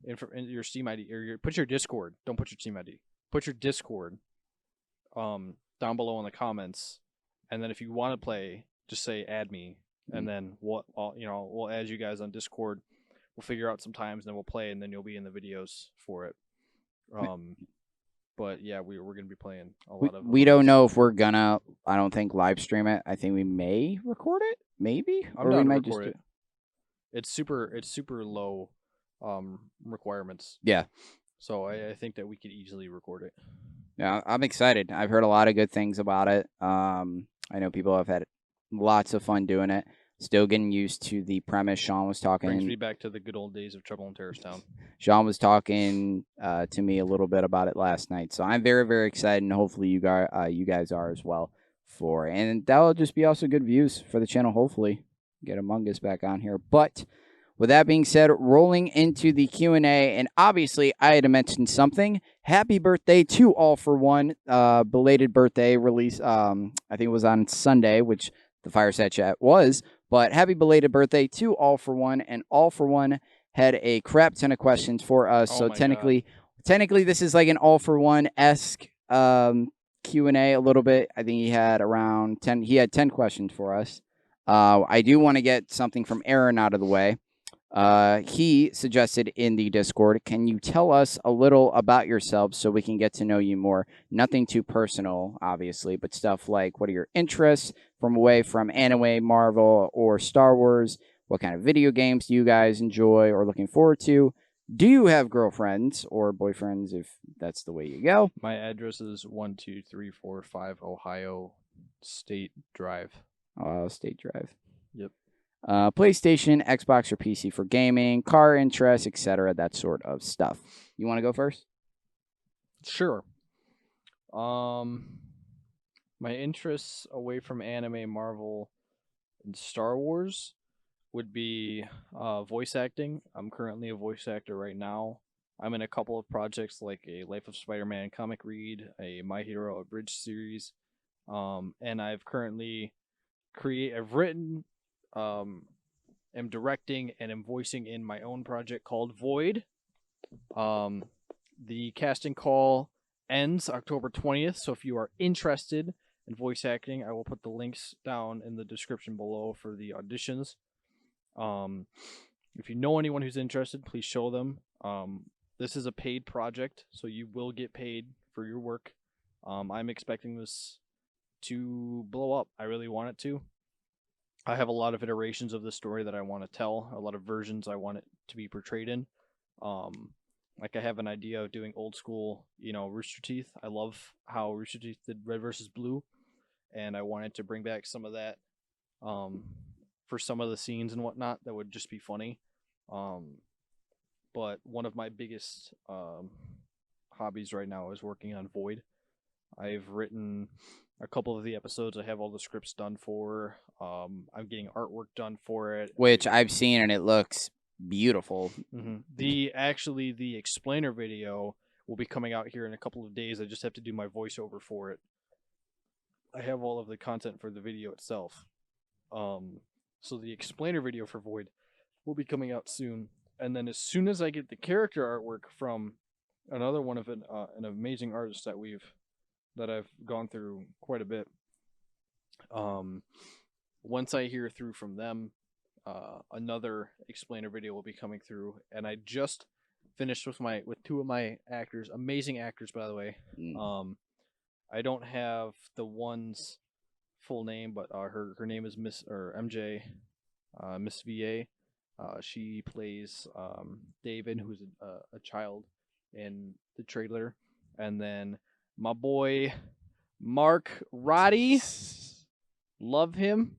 in your Steam ID or put your Discord. Don't put your Steam ID. Put your Discord down below in the comments, and then if you want to play, just say add me, and then we'll add you guys on Discord. We'll figure out some times, and then we'll play, and then you'll be in the videos for it. But yeah, we're going to be playing a We, lot of. we don't know if we're gonna. I don't think live stream it. I think we may record it, maybe, I'm or we down to might just record do. it. It's super low requirements. Yeah, So I think that we could easily record it. yeah. I'm excited. I've heard a lot of good things about it. I know people have had lots of fun doing it. Still getting used to the premise. Sean was Brings talking. me back to the good old days of Trouble in Terrorist Town. Sean was talking to me a little bit about it last night, so I'm very, very excited, and hopefully you guys are as well. And that'll just be also good views for the channel. Hopefully, get Among Us back on here. But with that being said, rolling into the Q&A, and obviously I had to mention something. Happy birthday to All For One, belated birthday release. I think it was on Sunday, which the Fireside Chat was. But happy belated birthday to All For One, and All For One had a crap ton of questions for us. Oh So my technically, this is like an All For One-esque Q&A a little bit. I think he had around 10. He had 10 questions for us. I do want to get something from Aaron out of the way. He suggested in the Discord, can you tell us a little about yourself so we can get to know you more? Nothing too personal, obviously, but stuff like what are your interests from anime, Marvel, or Star Wars? What kind of video games do you guys enjoy or looking forward to? Do you have girlfriends or boyfriends if that's the way you go? My address is 12345 Ohio State Drive. State Drive. Yep. PlayStation, Xbox, or PC for gaming, car interests, etc., that sort of stuff. You want to go first? Sure. My interests away from anime, Marvel, and Star Wars would be voice acting. I'm currently a voice actor right now. I'm in a couple of projects like a Life of Spider-Man comic read, a My Hero abridged series, and I've currently I've written, am directing, and am voicing in my own project called Void. The casting call ends October 20th, so if you are interested in voice acting, I will put the links down in the description below for the auditions. If you know anyone who's interested, please show them. This is a paid project, so you will get paid for your work. I'm expecting this to blow up. I really want it to. I have a lot of iterations of the story that I want to tell, a lot of versions I want it to be portrayed in. Like I have an idea of doing old school, Rooster Teeth. I love how Rooster Teeth did Red versus Blue, and I wanted to bring back some of that for some of the scenes and whatnot that would just be funny. But one of my biggest hobbies right now is working on Void. I've written a couple of the episodes. I have all the scripts done for. I'm getting artwork done for it, which I've seen and it looks beautiful. Mm-hmm. The explainer video will be coming out here in a couple of days. I just have to do my voiceover for it. I have all of the content for the video itself. So the explainer video for Void will be coming out soon. And then as soon as I get the character artwork from another one of an amazing artist that I've gone through quite a bit. Once I hear through from them, another explainer video will be coming through, and I just finished with two of my actors, amazing actors by the way. I don't have the one's full name, but her name is MJ, Miss VA. She plays David, who's a child in the trailer, and then my boy Mark Roddy, love him.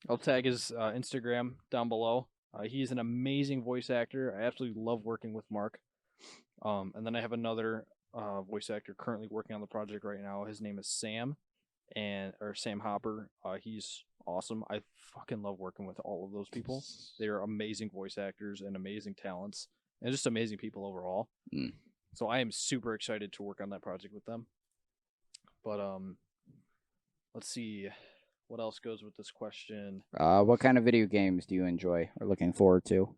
I'll tag his Instagram down below. He's an amazing voice actor. I absolutely love working with Mark. And then I have another voice actor currently working on the project right now. His name is Sam, or Sam Hopper. He's awesome. I fucking love working with all of those people. They are amazing voice actors and amazing talents, and just amazing people overall. So I am super excited to work on that project with them. But let's see what else goes with this question. What kind of video games do you enjoy or looking forward to?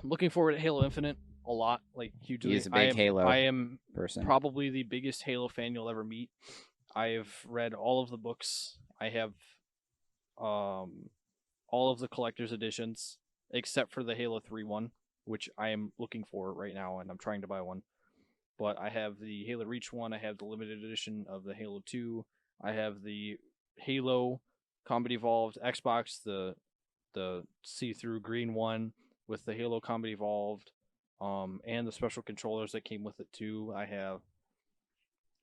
Looking forward to Halo Infinite a lot, like hugely. He's a big Halo I am person. Probably the biggest Halo fan you'll ever meet. I've read all of the books. I have all of the collector's editions except for the Halo 3 one, which I am looking for right now, and I'm trying to buy one. but I have the Halo Reach one. I have the limited edition of the Halo 2. I have the Halo Combat Evolved Xbox, the see-through green one with the Halo Combat Evolved, and the special controllers that came with it too. I have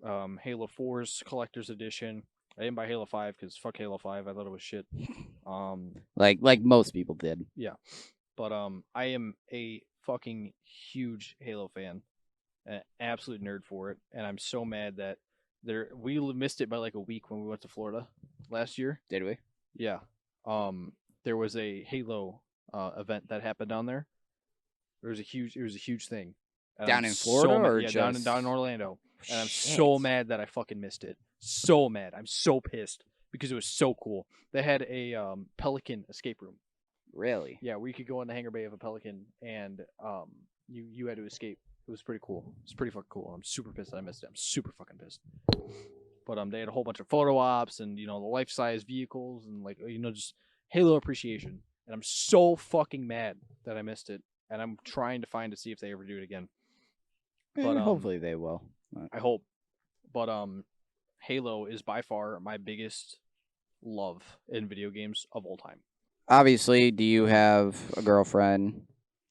Halo 4's Collector's Edition. I didn't buy Halo 5 because fuck Halo 5. I thought it was shit. Like most people did. Yeah. But I am a fucking huge Halo fan. An absolute nerd for it. And I'm so mad that we missed it by like a week when we went to Florida last year. Did we? Yeah. There was a Halo event that happened down there. It was a huge thing. And down in Florida or yeah, just... down in Orlando. And I'm Shit. so mad that I fucking missed it. So mad. I'm so pissed because it was so cool. They had a Pelican escape room. Really? Yeah, where you could go in the hangar bay of a Pelican and you had to escape. It was pretty cool. It's pretty fucking cool. I'm super pissed that I missed it. I'm super fucking pissed. But they had a whole bunch of photo ops and the life-size vehicles and just Halo appreciation. And I'm so fucking mad that I missed it. And I'm trying to see if they ever do it again. But hopefully they will. I hope. But Halo is by far my biggest love in video games of all time. Obviously, do you have a girlfriend?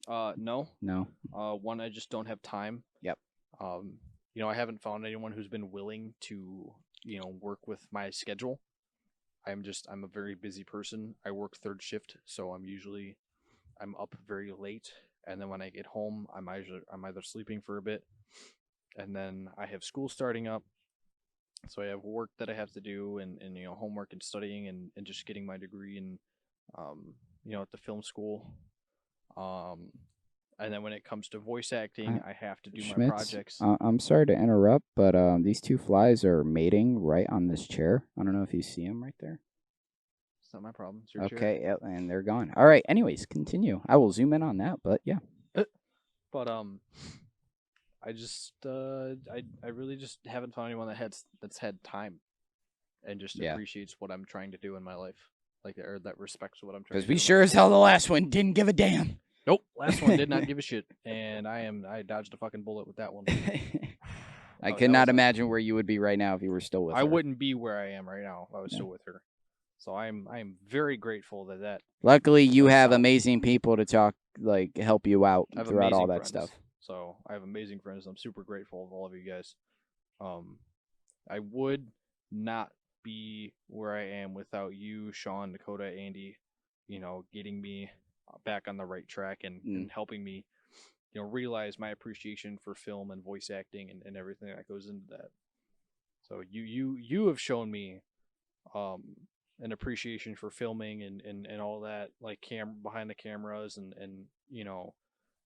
No. No. One, I just don't have time. Yep. I haven't found anyone who's been willing to, work with my schedule. I'm a very busy person. I work third shift, so I'm up very late, and then when I get home, I'm either sleeping for a bit, and then I have school starting up, so I have work that I have to do, and homework and studying, and just getting my degree and at the film school. And then when it comes to voice acting, I have to do my projects. I'm sorry to interrupt, but these two flies are mating right on this chair. I don't know if you see them right there. It's not my problem. It's your chair. Okay, yeah, and they're gone. All right. Anyways, continue. I will zoom in on that, but yeah. But I just I really just haven't found anyone that's had time and just appreciates what I'm trying to do in my life, or that respects what I'm trying to do. Because we sure as hell the last one didn't give a damn. Nope, last one did not give a shit, and I dodged a fucking bullet with that one. I could not imagine where you would be right now if you were still with her. I wouldn't be where I am right now if I was still with her. So I'm very grateful that. Luckily, you have amazing people to help you out throughout all that friends. stuff. So I have amazing friends. I'm super grateful of all of you guys. I would not be where I am without you, Sean, Dakota, Andy, getting me back on the right track and helping me, realize my appreciation for film and voice acting and everything that goes into that. So you have shown me an appreciation for filming and all that, like behind the cameras and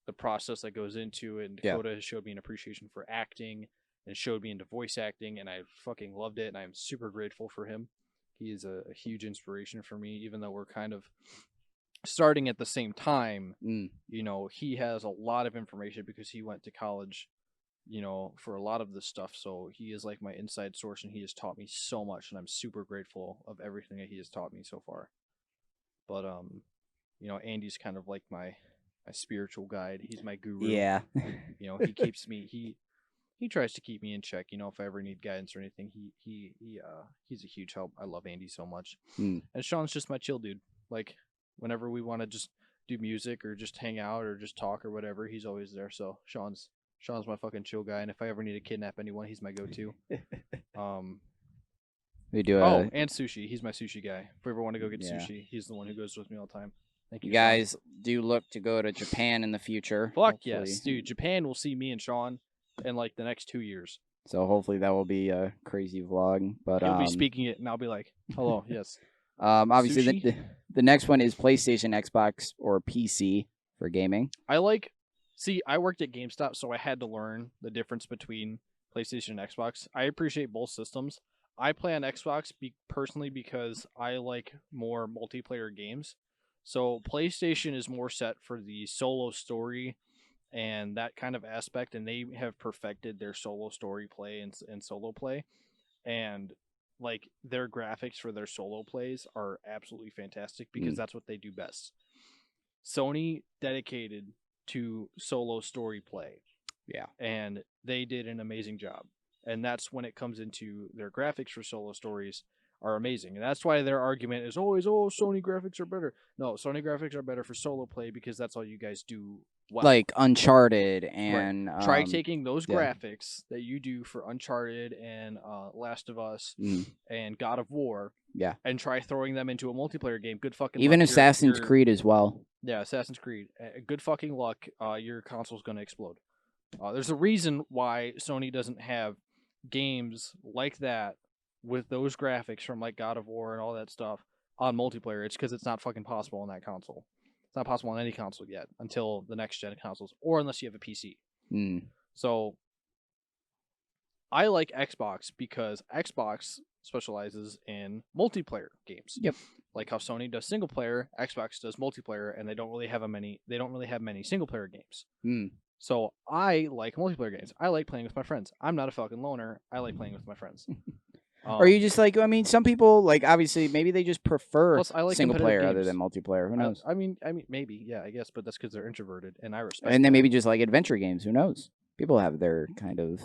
the process that goes into it. And Dakota has showed me an appreciation for acting and showed me into voice acting, and I fucking loved it, and I'm super grateful for him. He is a huge inspiration for me, even though we're kind of starting at the same time. He has a lot of information because he went to college, for a lot of this stuff. So he is like my inside source, and he has taught me so much, and I'm super grateful of everything that he has taught me so far. But Andy's kind of like my spiritual guide. He's my guru. Yeah. He keeps me. He tries to keep me in check. If I ever need guidance or anything, he's a huge help. I love Andy so much. And Sean's just my chill dude. Like whenever we want to just do music or just hang out or just talk or whatever, he's always there. So Sean's my fucking chill guy. And if I ever need to kidnap anyone, he's my go-to. We do. And sushi. He's my sushi guy. If we ever want to go get sushi, he's the one who goes with me all the time. Thank you, guys. Sean. Do look to go to Japan in the future. Fuck yes, dude. Japan will see me and Sean in like the next 2 years. So hopefully that will be a crazy vlog. But he'll be speaking it, and I'll be like, "Hello, yes." Obviously, the next one is PlayStation, Xbox, or PC for gaming. I worked at GameStop, so I had to learn the difference between PlayStation and Xbox. I appreciate both systems. I play on Xbox personally because I like more multiplayer games. So PlayStation is more set for the solo story and that kind of aspect, and they have perfected their solo story play and solo play. And like their graphics for their solo plays are absolutely fantastic because that's what they do best. Sony dedicated to solo story play. Yeah. And they did an amazing job. And that's when it comes into their graphics for solo stories are amazing. And that's why their argument is always, oh, Sony graphics are better. No, Sony graphics are better for solo play because that's all you guys do well. Like Uncharted and try taking those graphics that you do for Uncharted and Last of Us and God of War, and try throwing them into a multiplayer game. Good fucking even luck. Assassin's Creed as well. Yeah, Assassin's Creed. Good fucking luck. Your console's gonna explode. There's a reason why Sony doesn't have games like that with those graphics from like God of War and all that stuff on multiplayer. It's because it's not fucking possible on that console. It's not possible on any console yet until the next gen consoles, or unless you have a PC. So I like Xbox because Xbox specializes in multiplayer games. Yep. Like how Sony does single player, Xbox does multiplayer, and they don't really have many single player games. So I like multiplayer games. I like playing with my friends. I'm not a fucking loner. I like playing with my friends. Or you just like, I mean, some people, like, obviously, maybe they just prefer single player games. other than multiplayer. Who knows? I mean, maybe, yeah, I guess, but that's because they're introverted, and I respect And then that. maybe just like adventure games. Who knows? People have their kind of,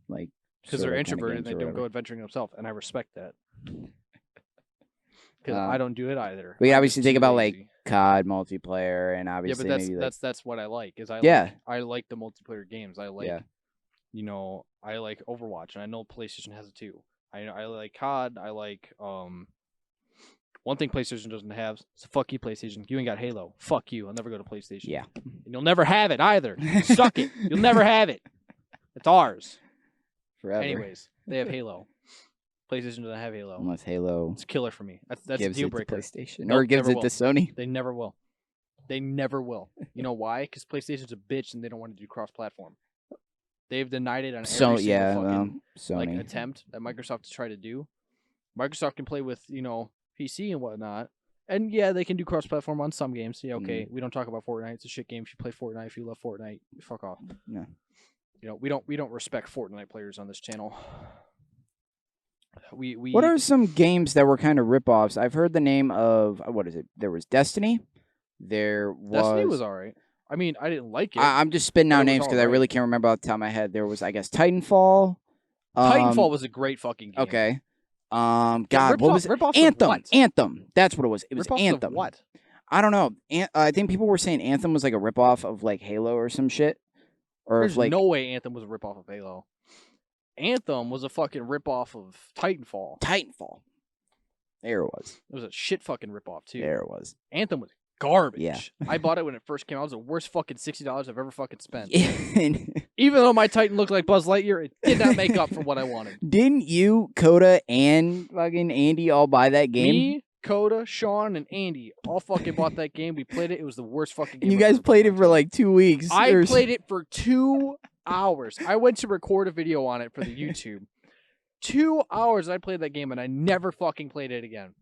like... Because they're introverted and they don't go adventuring themselves, and I respect that. Because I don't do it either. We obviously think about, like, COD multiplayer, and obviously but maybe that's what I like. Is I like the multiplayer games. I like, I like Overwatch, and I know PlayStation has it too. I like COD. I like one thing PlayStation doesn't have. So fuck you, PlayStation. You ain't got Halo. Fuck you. I'll never go to PlayStation. Yeah, and you'll never have it either. Suck it. You'll never have it. It's ours. Forever. Anyways, they have Halo. PlayStation doesn't have Halo. Unless Halo, it's a killer for me. That's gives a deal it breaker. to PlayStation, or gives it to Sony. They never will. They never will. You know why? Because PlayStation's a bitch and they don't want to do cross-platform. They've denied it on every single fucking like attempt that Microsoft to try to do. Microsoft can play with PC and whatnot, and yeah, they can do cross-platform on some games. Yeah, okay. We don't talk about Fortnite. It's a shit game. If you play Fortnite, if you love Fortnite, fuck off. No. We don't respect Fortnite players on this channel. We What are some games that were kind of rip-offs? I've heard the name of what is it? There was Destiny. Destiny was all right. I mean, I didn't like it. I'm just spitting out names because I really can't remember off the top of my head. There was, I guess, Titanfall. Titanfall was a great fucking game. Okay. God, what was it? Anthem. Anthem. That's what it was. It was Anthem. What? I don't know. I think people were saying Anthem was like a ripoff of like Halo or some shit. Or There's like no way Anthem was a ripoff of Halo. Anthem was a fucking ripoff of Titanfall. Titanfall. There it was. It was a shit fucking ripoff too. There it was. Anthem was garbage. Yeah. I bought it when it first came out. It was the worst fucking $60 I've ever fucking spent. Even though my Titan looked like Buzz Lightyear, it did not make up for what I wanted. Didn't you, Coda, and fucking Andy all buy that game? Me, Coda, Sean, and Andy all fucking bought that game. We played it. It was the worst fucking game. And you guys played it for like 2 weeks. I played it for 2 hours. I went to record a video on it for the YouTube. 2 hours I played that game, and I never fucking played it again.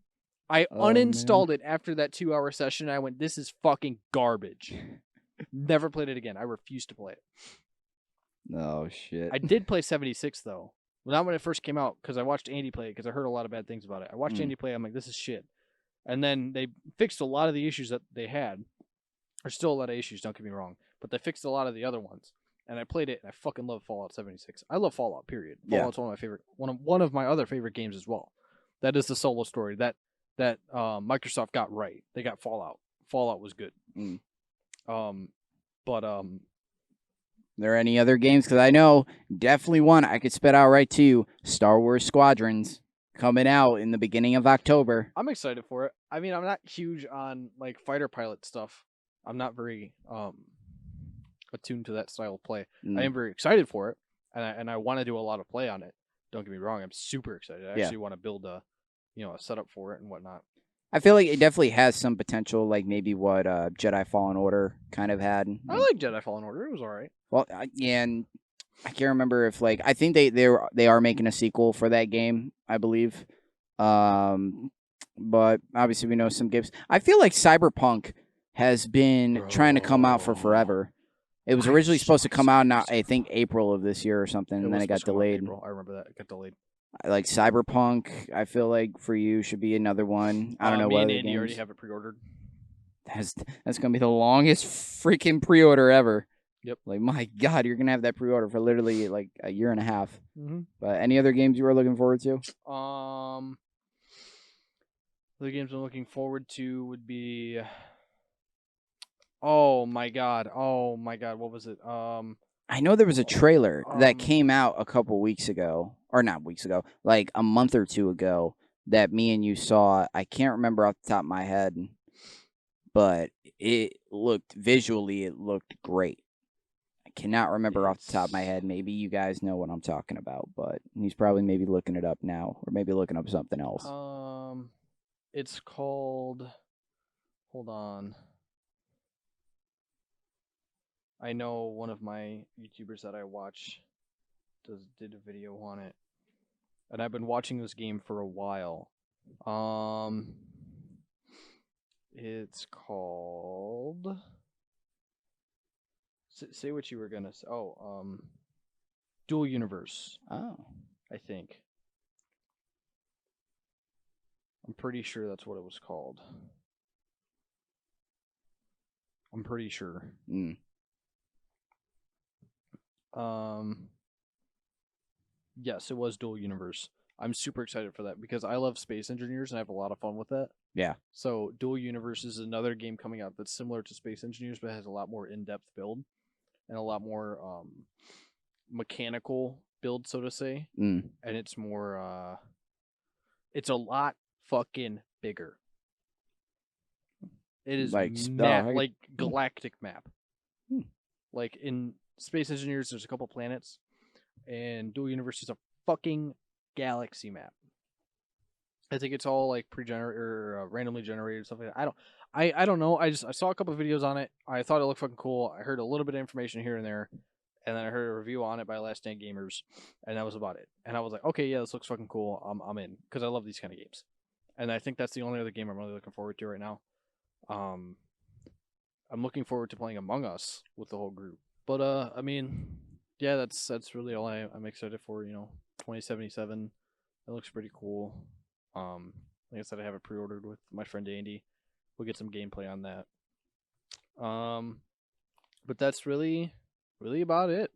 I uninstalled it after that 2-hour session, and I went, this is fucking garbage. Never played it again. I refused to play it. Oh, shit. I did play 76, though. Well, not when it first came out, because I watched Andy play it, because I heard a lot of bad things about it. I watched Andy play it, I'm like, this is shit. And then they fixed a lot of the issues that they had. There's still a lot of issues, don't get me wrong. But they fixed a lot of the other ones. And I played it, and I fucking love Fallout 76. I love Fallout, period. Fallout's one of my favorite, one of my other favorite games as well. That is the solo story that Microsoft got right. They got Fallout. Fallout was good. There any other games? Because I know definitely one I could spit out right to you. Star Wars Squadrons coming out in the beginning of October. I'm excited for it. I mean, I'm not huge on like fighter pilot stuff. I'm not very attuned to that style of play. I am very excited for it, and I want to do a lot of play on it. Don't get me wrong. I'm super excited. I actually want to build a setup for it and whatnot. I feel like it definitely has some potential, like maybe what Jedi Fallen Order kind of had. I like Jedi Fallen Order. It was all right. Well, and I can't remember if I think they are making a sequel for that game, I believe. But obviously we know some games. I feel like Cyberpunk has been trying to come out for forever. It was originally supposed to come out I think April of this year or something, and then it got delayed. I remember that. It got delayed. Like Cyberpunk, I feel like for you should be another one. I don't know me what and other Andy games. already have it pre-ordered. That's gonna be the longest freaking pre-order ever. Yep. Like, my God, you're going to have that pre-order for literally like a year and a half. Mm-hmm. But any other games you were looking forward to? The games I'm looking forward to would be... Oh my god, what was it? I know there was a trailer that came out a couple weeks ago, or not weeks ago, like a month or two ago, that me and you saw. I can't remember off the top of my head, but it looked great. I cannot remember off the top of my head. Maybe you guys know what I'm talking about, but he's probably maybe looking it up now, or maybe looking up something else. It's called... Hold on. I know one of my YouTubers that I watch did a video on it, and I've been watching this game for a while. It's called... Say what you were gonna say. Dual Universe. Oh, I think. I'm pretty sure that's what it was called. I'm pretty sure. Yes, it was Dual Universe. I'm super excited for that because I love Space Engineers and I have a lot of fun with that. Yeah. So Dual Universe is another game coming out that's similar to Space Engineers but has a lot more in-depth build and a lot more mechanical build, so to say. And it's more it's a lot fucking bigger. It is like galactic map. Like in Space Engineers, there's a couple planets, and Dual Universe is a fucking galaxy map. I think it's all like pre-generated or randomly generated stuff like that. I don't know. I saw a couple of videos on it. I thought it looked fucking cool. I heard a little bit of information here and there, and then I heard a review on it by Last Stand Gamers, and that was about it. And I was like, okay, yeah, this looks fucking cool. I'm in because I love these kind of games, and I think that's the only other game I'm really looking forward to right now. I'm looking forward to playing Among Us with the whole group. But I mean, yeah, that's really all I'm excited for. 2077. It looks pretty cool. Like I said, I have it pre-ordered with my friend Andy. We'll get some gameplay on that. But that's really about it.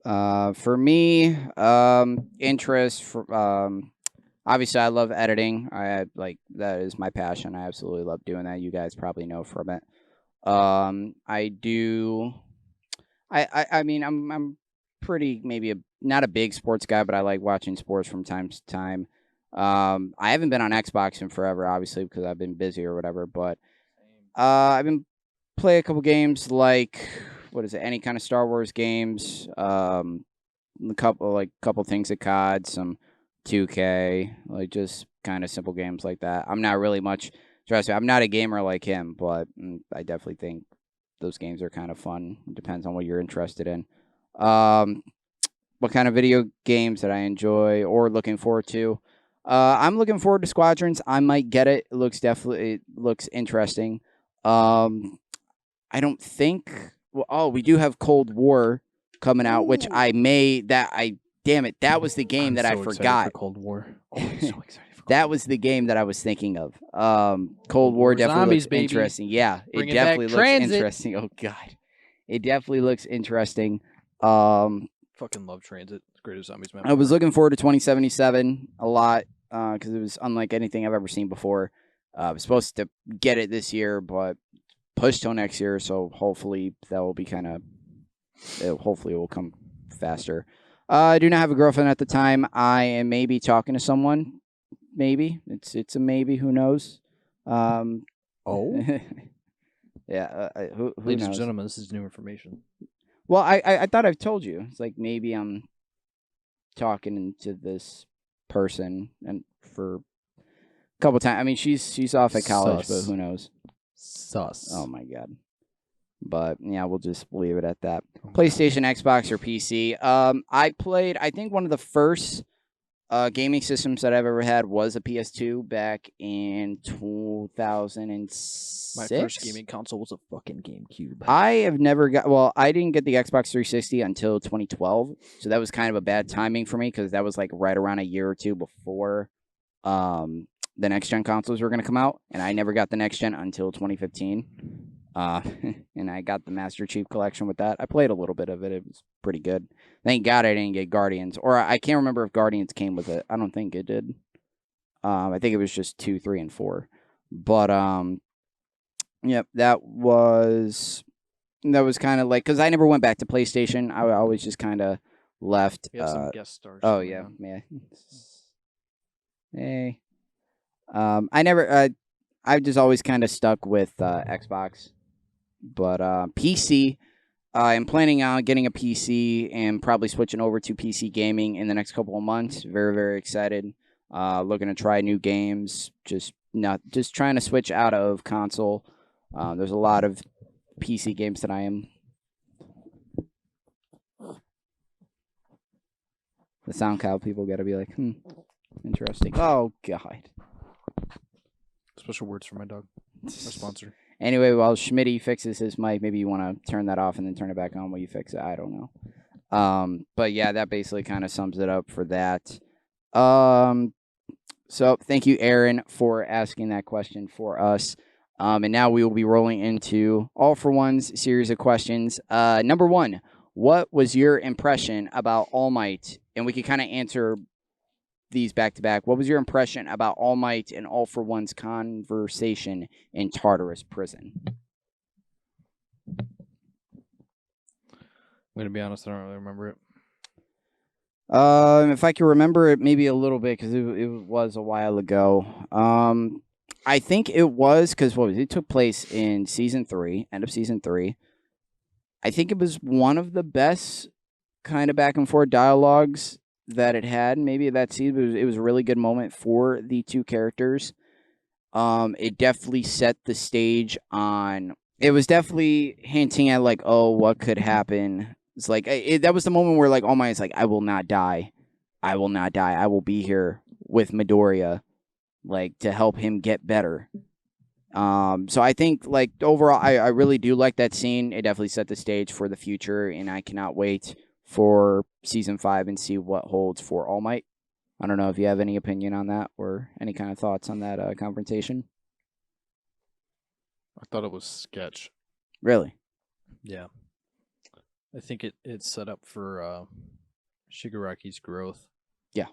For me, interest for obviously I love editing. That is my passion. I absolutely love doing that. You guys probably know from it. I do. I mean, I'm pretty maybe not a big sports guy, but I like watching sports from time to time. I haven't been on Xbox in forever, obviously, because I've been busy or whatever. But I've been play a couple games like any kind of Star Wars games. A couple things at COD, some 2K, like just kind of simple games like that. I'm not really much. Trust me, I'm not a gamer like him, but I definitely think those games are kind of fun. It depends on what you're interested in. What kind of video games that I enjoy or looking forward to? I'm looking forward to Squadrons. I might get it. It looks interesting. I don't think. Well, we do have Cold War coming out, which damn it, that was the game that I forgot. For Cold War. Oh, I'm so excited. That was the game that I was thinking of. Cold War definitely looks interesting. Yeah, it definitely looks interesting. Oh God, it definitely looks interesting. Fucking love Transit. It's greatest zombies map. I was looking forward to 2077 a lot because it was unlike anything I've ever seen before. I was supposed to get it this year, but pushed till next year. So hopefully that will be hopefully it will come faster. I do not have a girlfriend at the time. I am maybe talking to someone. Maybe it's a maybe. Who knows? Oh, yeah. Who ladies knows? and gentlemen, this is new information. Well, I thought I've told you. It's like maybe I'm talking to this person and for a couple times. I mean, she's off at college, but who knows? Sus. Oh my God. But yeah, we'll leave it at that. PlayStation, Xbox, or PC. I played. I think one of the first gaming systems that I've ever had was a PS2 back in 2006. My first gaming console was a fucking GameCube. I didn't get the Xbox 360 until 2012, so that was kind of a bad timing for me because that was like right around a year or two before the next gen consoles were going to come out, and I never got the next gen until 2015. And I got the Master Chief Collection with that. I played a little bit of it. It was pretty good. Thank God I didn't get Guardians, or I can't remember if Guardians came with it. I don't think it did. I think it was just 2, 3, and 4. But yep, that was kind of like, because I never went back to PlayStation. I always just kind of left. We have some guest stars. Oh yeah, yeah. Hey, I never. I just always kind of stuck with Xbox, but PC. I'm planning on getting a PC and probably switching over to PC gaming in the next couple of months. Very, very excited. Looking to try new games. Just trying to switch out of console. There's a lot of PC games that I am. The SoundCloud people got to be like, interesting. Oh God. Special words for my dog. Our sponsor. Anyway, while Schmitty fixes his mic, maybe you want to turn that off and then turn it back on while you fix it. I don't know. But yeah, that basically kind of sums it up for that. So thank you, Aaron, for asking that question for us. And now we will be rolling into All for One's series of questions. Number 1, what was your impression about All Might? And we could kind of answer these back to back. What was your impression about All Might and All for One's conversation in Tartarus prison? I'm going to be honest, I don't really remember it. If I can remember it, maybe a little bit, because it was a while ago. I think it was because it took place in season 3, end of season 3. I think it was one of the best kind of back and forth dialogues that it had. Maybe that season, it was a really good moment for the two characters. It definitely set the stage on. It was definitely hinting at like, oh, what could happen. It's like that was the moment where like All Might is like, I will not die. I will not die. I will be here with Midoriya, like to help him get better. So I think like overall, I really do like that scene. It definitely set the stage for the future, and I cannot wait for season 5 and see what holds for All Might. I don't know if you have any opinion on that or any kind of thoughts on that confrontation. I thought it was sketch. Really? Yeah. I think it set up for Shigaraki's growth. Yeah,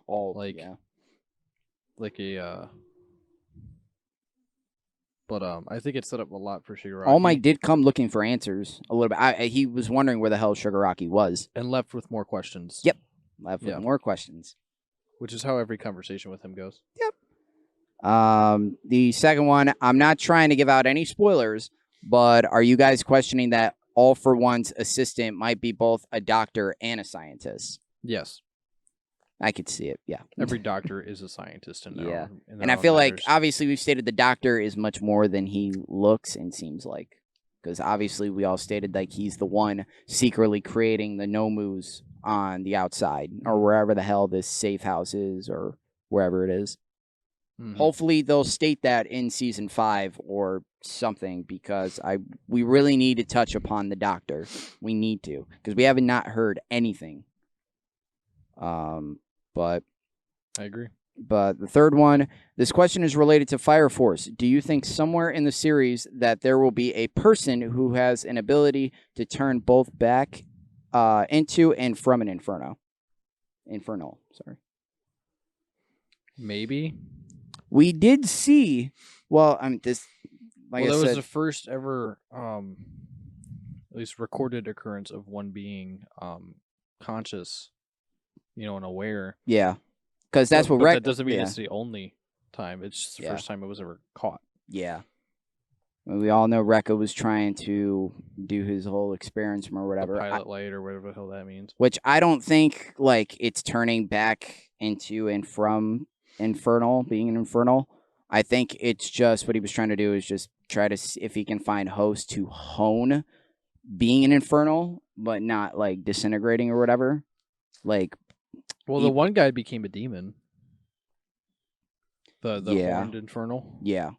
But I think it set up a lot for Shigaraki. All Might did come looking for answers a little bit. He was wondering where the hell Shigaraki was. And left with more questions. Yep. Left with more questions. Which is how every conversation with him goes. Yep. The second one, I'm not trying to give out any spoilers, but are you guys questioning that All for One's assistant might be both a doctor and a scientist? Yes. I could see it, yeah. Every doctor is a scientist in their own, and I feel like, obviously, we've stated the doctor is much more than he looks and seems like. Because obviously, we all stated like he's the one secretly creating the Nomus on the outside, or wherever the hell this safe house is, or wherever it is. Mm-hmm. Hopefully, they'll state that in season 5 or something, because we really need to touch upon the doctor. We need to, because we haven't not heard anything. But I agree. But the third one, this question is related to Fire Force. Do you think somewhere in the series that there will be a person who has an ability to turn both back into and from an infernal, sorry. Maybe. We did see, well, this, like that I said, was the first ever, at least recorded occurrence of one being conscious, and aware. Yeah. Because that's what that doesn't mean it's the only time. It's just the first time it was ever caught. Yeah. We all know Rekka was trying to do his whole experiment or whatever. The pilot light or whatever the hell that means. Which I don't think like it's turning back into and from infernal, being an infernal. I think it's just what he was trying to do is just try to see if he can find hosts to hone being an infernal, but not like disintegrating or whatever. Like, well, the one guy became a demon. The horned infernal. Yeah.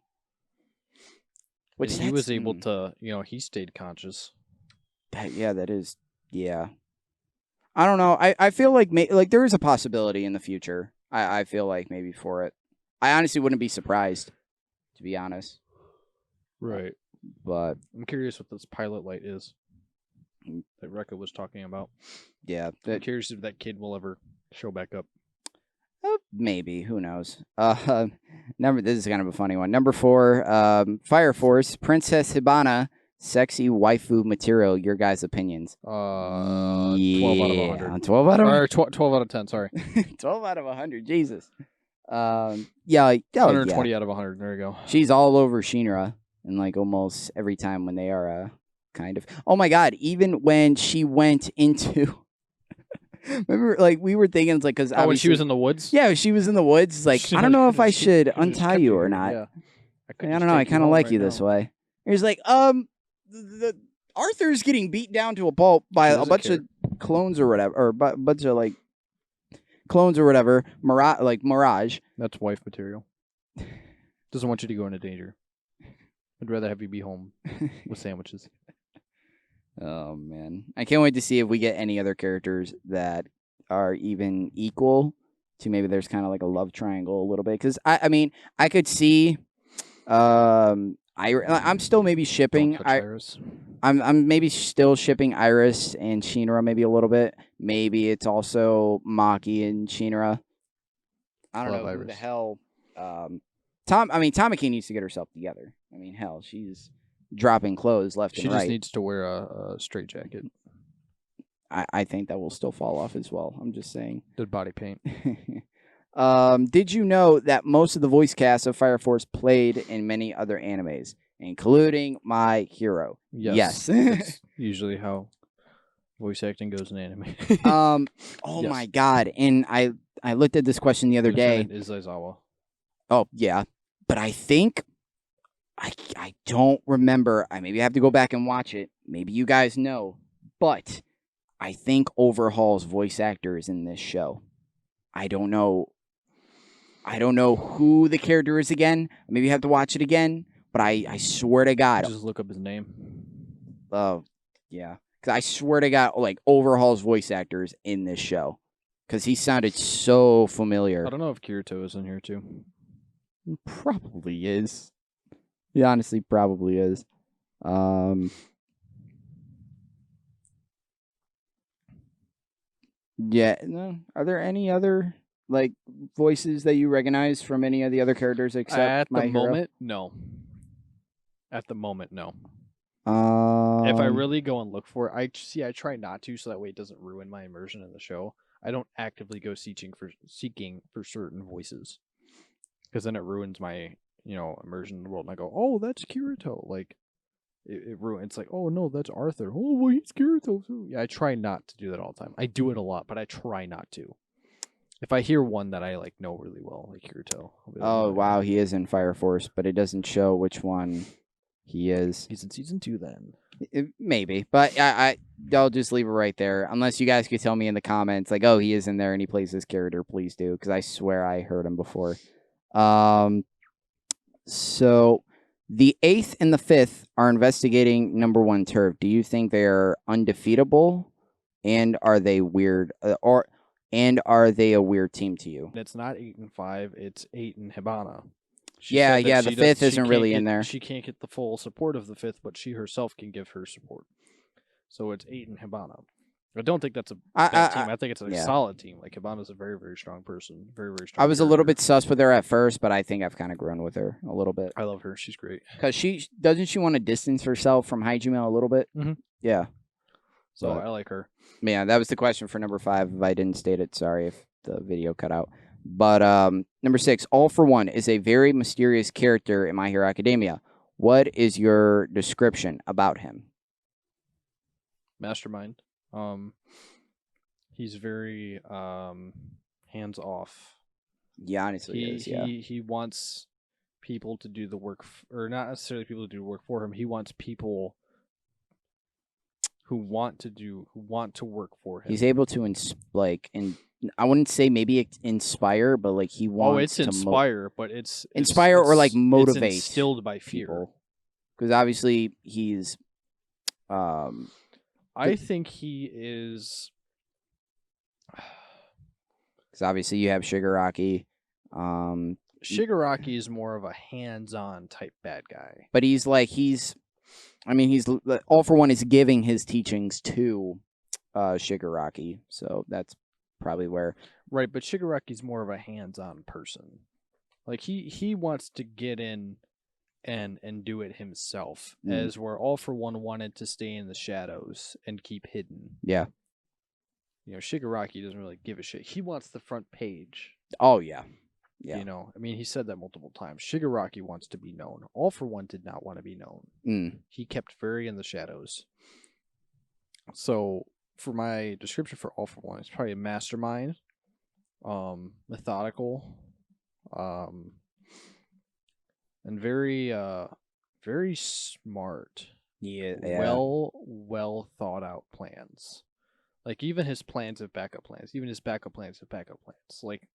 Which he was able to, he stayed conscious. That is, yeah. I don't know. I feel like there is a possibility in the future. I feel like maybe for it. I honestly wouldn't be surprised, to be honest. Right. But I'm curious what this pilot light is that Rekka was talking about. yeah, I'm curious if that kid will ever show back up. maybe, who knows? This is kind of a funny one. Number 4, Fire Force, Princess Hibana, sexy waifu material. Your guys' opinions? 12 out of 100. 12 out of Or 12 out of 10. Sorry, 12 out of 100. Jesus. Yeah, 120 out of 100. There you go. She's all over Shinra, and like almost every time when they are kind of. Oh my God! Even when she went into. Remember, like we were thinking, it's like because when she was in the woods. Yeah, she was in the woods. Like I don't know if I should untie you or not. Yeah. I don't know. I kind of like you this way. He's like, the Arthur's getting beat down to a pulp by a bunch of clones or whatever, or a bunch of like clones or whatever. Mirage. That's wife material. Doesn't want you to go into danger. I'd rather have you be home with sandwiches. Oh man, I can't wait to see if we get any other characters that are even equal to maybe there's kind of like a love triangle a little bit. Because I mean, I could see, I'm still maybe shipping. Iris. I'm maybe still shipping Iris and Shinra maybe a little bit. Maybe it's also Maki and Shinra. I don't know who the hell. Tamaki needs to get herself together. I mean, hell, she's dropping clothes left and right. She just needs to wear a straight jacket. I think that will still fall off as well. I'm just saying. Good body paint. Did you know that most of the voice cast of Fire Force played in many other animes, including My Hero? Yes. That's usually how voice acting goes in anime. Oh my God. And I looked at this question the other day. Is Aizawa. Oh, yeah. But I think I don't remember. I maybe have to go back and watch it. Maybe you guys know. But I think Overhaul's voice actor is in this show. I don't know who the character is again. Maybe you have to watch it again. But I swear to God. Just look up his name. Oh, yeah. Because I swear to God, like, Overhaul's voice actor is in this show. Because he sounded so familiar. I don't know if Kirito is in here, too. Probably is. He honestly probably is. Yeah. No. Are there any other like voices that you recognize from any of the other characters except At My the Hero? moment, no. At the moment, no. If If I really go and look for it, I try not to, so that way it doesn't ruin my immersion in the show. I don't actively go seeking for certain voices, because then it ruins my immersion in the world. And I go, oh, that's Kirito. Like it ruins. It's like, oh no, that's Arthur. Oh, well, he's Kirito too. Yeah, I try not to do that all the time. I do it a lot, but I try not to. If I hear one that I like know really well, like Kirito. Oh wow, he is in Fire Force, but it doesn't show which one he is. He's in season 2 then. Maybe, but I'll just leave it right there. Unless you guys could tell me in the comments, like, oh, he is in there and he plays this character, please do, because I swear I heard him before. So the 8th and the 5th are investigating number 1 turf. Do you think they are undefeatable, and are they weird, and are they a weird team to you? It's not 8 and 5. It's 8 and Hibana. The 5th isn't really in there. She can't get the full support of the 5th, but she herself can give her support. So it's 8 and Hibana. I don't think that's a bad team. I think it's a solid team. Like, Hibana's a very, very strong person. Very, very strong. I was a little bit sus with her at first, but I think I've kind of grown with her a little bit. I love her. She's great. Because doesn't she want to distance herself from Hajime a little bit? Mm-hmm. Yeah. So I like her. Yeah, that was the question for number 5. If I didn't state it, sorry if the video cut out. But number 6, All for One is a very mysterious character in My Hero Academia. What is your description about him? Mastermind. He's very hands off. Yeah, honestly, he is. Yeah, he wants people to do the work, or not necessarily people to do the work for him. He wants people who want to work for him. He's able to I wouldn't say maybe inspire, but like he wants. Oh, it's to inspire, but it's inspire or like motivate. It's instilled by fear, because obviously he's. I think he is. Because obviously you have Shigaraki. Shigaraki is more of a hands-on type bad guy. But he's I mean, he's All for One is giving his teachings to Shigaraki, so that's probably where. Right, but Shigaraki's more of a hands-on person. Like he wants to get in and do it himself, as where All for One wanted to stay in the shadows and keep hidden. Yeah. You know, Shigaraki doesn't really give a shit. He wants the front page. Oh yeah. Yeah. You know, I mean, he said that multiple times. Shigaraki wants to be known. All for One did not want to be known. He kept very in the shadows. So, for my description for All for One, it's probably a mastermind, methodical, and very, very smart. Yeah. Well thought out plans. Like, even his plans have backup plans. Even his backup plans have backup plans. Like,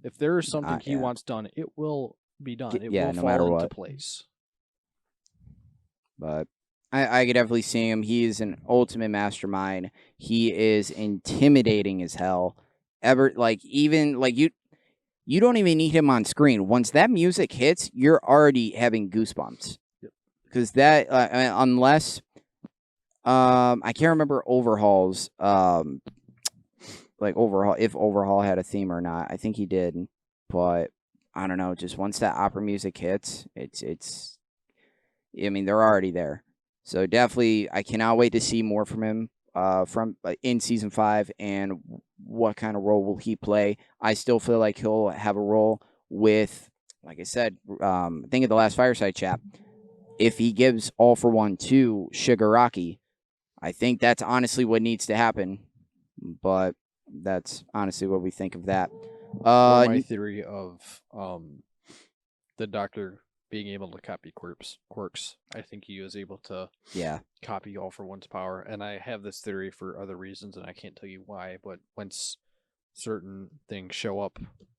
if there is something he wants done, it will be done. It will no fall matter into what. place. But I could definitely see him. He is an ultimate mastermind. He is intimidating as hell. Even you don't even need him on screen. Once that music hits, you're already having goosebumps. Because that, unless, I can't remember Overhaul's, if Overhaul had a theme or not. I think he did, but I don't know. Just once that opera music hits, it's. I mean, they're already there. So definitely, I cannot wait to see more from him in season 5 and what kind of role will he play. I still feel like he'll have a role with, like I said, I think of the last Fireside Chat. If he gives All for One to Shigaraki, I think that's honestly what needs to happen. But that's honestly what we think of that. My theory of the Doctor being able to copy quirks. I think he was able to copy All for One's power. And I have this theory for other reasons, and I can't tell you why, but once certain things show up,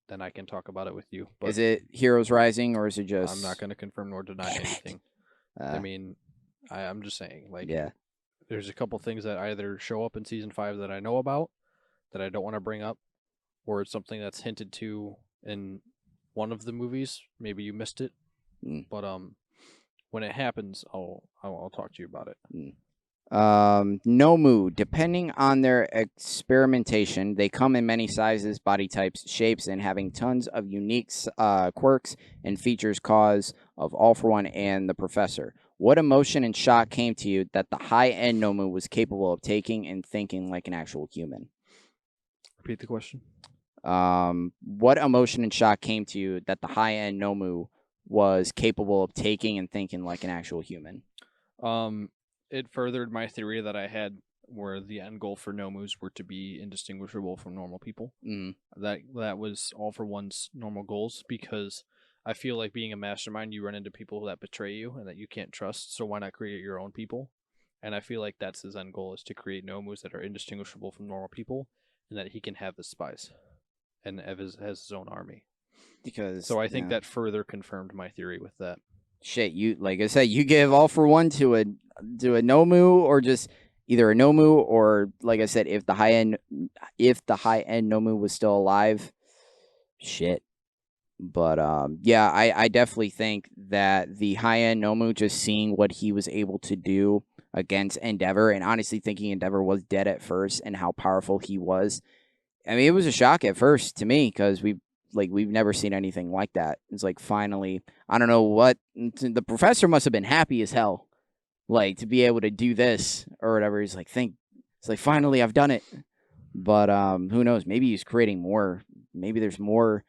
then I can talk about it with you. But is it Heroes Rising, or is it just... I'm not going to confirm nor deny anything. I mean, I'm just saying, like, there's a couple things that either show up in season 5 that I know about, that I don't want to bring up, or it's something that's hinted to in one of the movies. Maybe you missed it. But when it happens, I'll talk to you about it. Nomu, depending on their experimentation, they come in many sizes, body types, shapes, and having tons of unique quirks and features cause of All for One and the Professor. What emotion and shock came to you that the high-end Nomu was capable of taking and thinking like an actual human? Repeat the question. What emotion and shock came to you that the high-end Nomu was capable of taking and thinking like an actual human? It furthered my theory that I had, where the end goal for Nomus were to be indistinguishable from normal people. That was All for One's normal goals, because I feel like being a mastermind, you run into people that betray you and that you can't trust, so why not create your own people? And I feel like that's his end goal, is to create Nomus that are indistinguishable from normal people, and that he can have the spies and has his own army. So I think that further confirmed my theory with that. Shit, you, like I said, you give All for One to a Nomu, or just either a Nomu, or like I said, if the high end Nomu was still alive, shit. But I definitely think that the high end Nomu, just seeing what he was able to do against Endeavor, and honestly thinking Endeavor was dead at first and how powerful he was. I mean, it was a shock at first to me, because we've never seen anything like that. It's like, finally, I don't know what, the Professor must have been happy as hell, like, to be able to do this or whatever. He's like, it's like, finally, I've done it. But who knows? Maybe he's creating more. Maybe there's more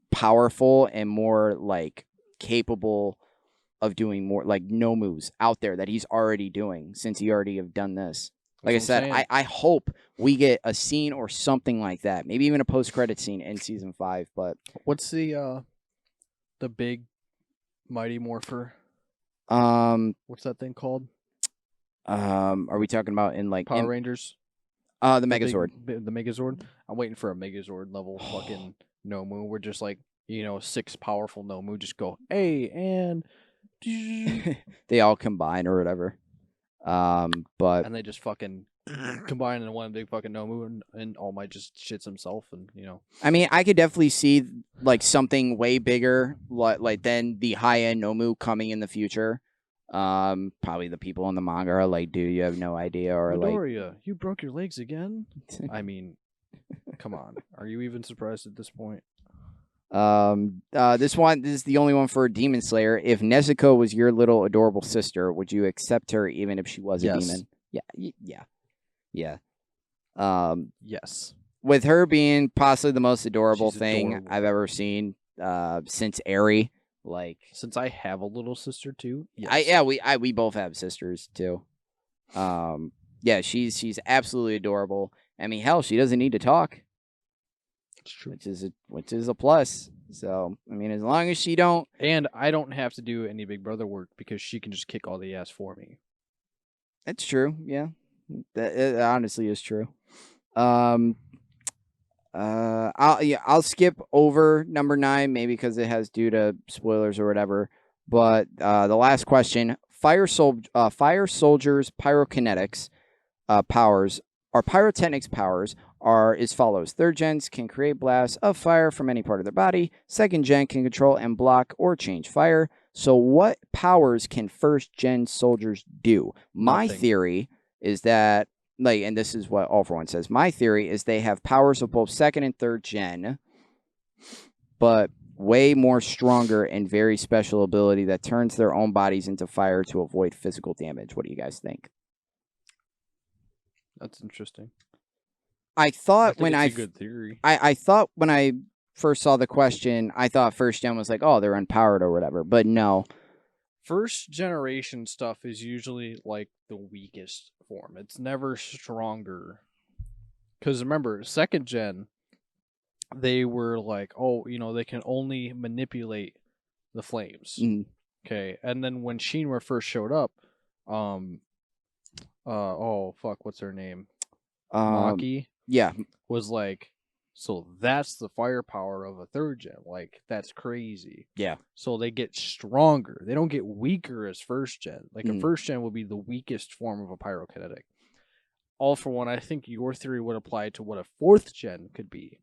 powerful and more like capable of doing more, like, Nomus out there that he's already doing, since he already have done this. Like I said, I hope we get a scene or something like that. Maybe even a post-credit scene in season 5. But what's the big Mighty Morpher? What's that thing called? Are we talking about in like Power Rangers? The Megazord. The Megazord. I'm waiting for a Megazord level fucking Nomu. We're just like, 6 powerful Nomu just go, hey, and they all combine or whatever. And they just fucking combine in one big fucking Nomu, and All Might just shits himself, and I mean, I could definitely see like something way bigger, like than the high end Nomu coming in the future. Probably the people in the manga are like, dude, you have no idea, or Midoriya, you broke your legs again? I mean, come on. Are you even surprised at this point? this is the only one for Demon Slayer. If Nezuko was your little adorable sister, would you accept her even if she was a demon? Yeah. Yes. With her being possibly the most adorable She's thing adorable. I've ever seen, since Eri. Since I have a little sister too. Yes. We both have sisters too. Yeah, she's absolutely adorable. I mean, hell, she doesn't need to talk. It's true. Which is a plus. So, I mean, as long as she don't... And I don't have to do any Big Brother work because she can just kick all the ass for me. That's true, yeah. That honestly is true. I'll skip over number 9, maybe because it has due to spoilers or whatever. But the last question, fire soldiers' pyrokinetics powers, or pyrotechnics powers, are as follows. 3rd gens can create blasts of fire from any part of their body. 2nd gen can control and block or change fire. So what powers can 1st gen soldiers do? My theory is that, and this is what All For One says, my theory is they have powers of both 2nd and 3rd gen, but way more stronger and very special ability that turns their own bodies into fire to avoid physical damage. What do you guys think? That's interesting. I thought when it's a good theory. I thought when I first saw the question, I thought 1st gen was like, oh, they're empowered or whatever, but no. 1st generation stuff is usually like the weakest form. It's never stronger. Because remember, 2nd gen, they were like, oh, they can only manipulate the flames. Okay, and then when Shinra first showed up, what's her name? Maki. Yeah. Was like, so that's the firepower of a 3rd gen. Like, that's crazy. Yeah. So they get stronger. They don't get weaker as 1st gen. Like, a 1st gen will be the weakest form of a pyrokinetic. All For One, I think your theory would apply to what a 4th gen could be,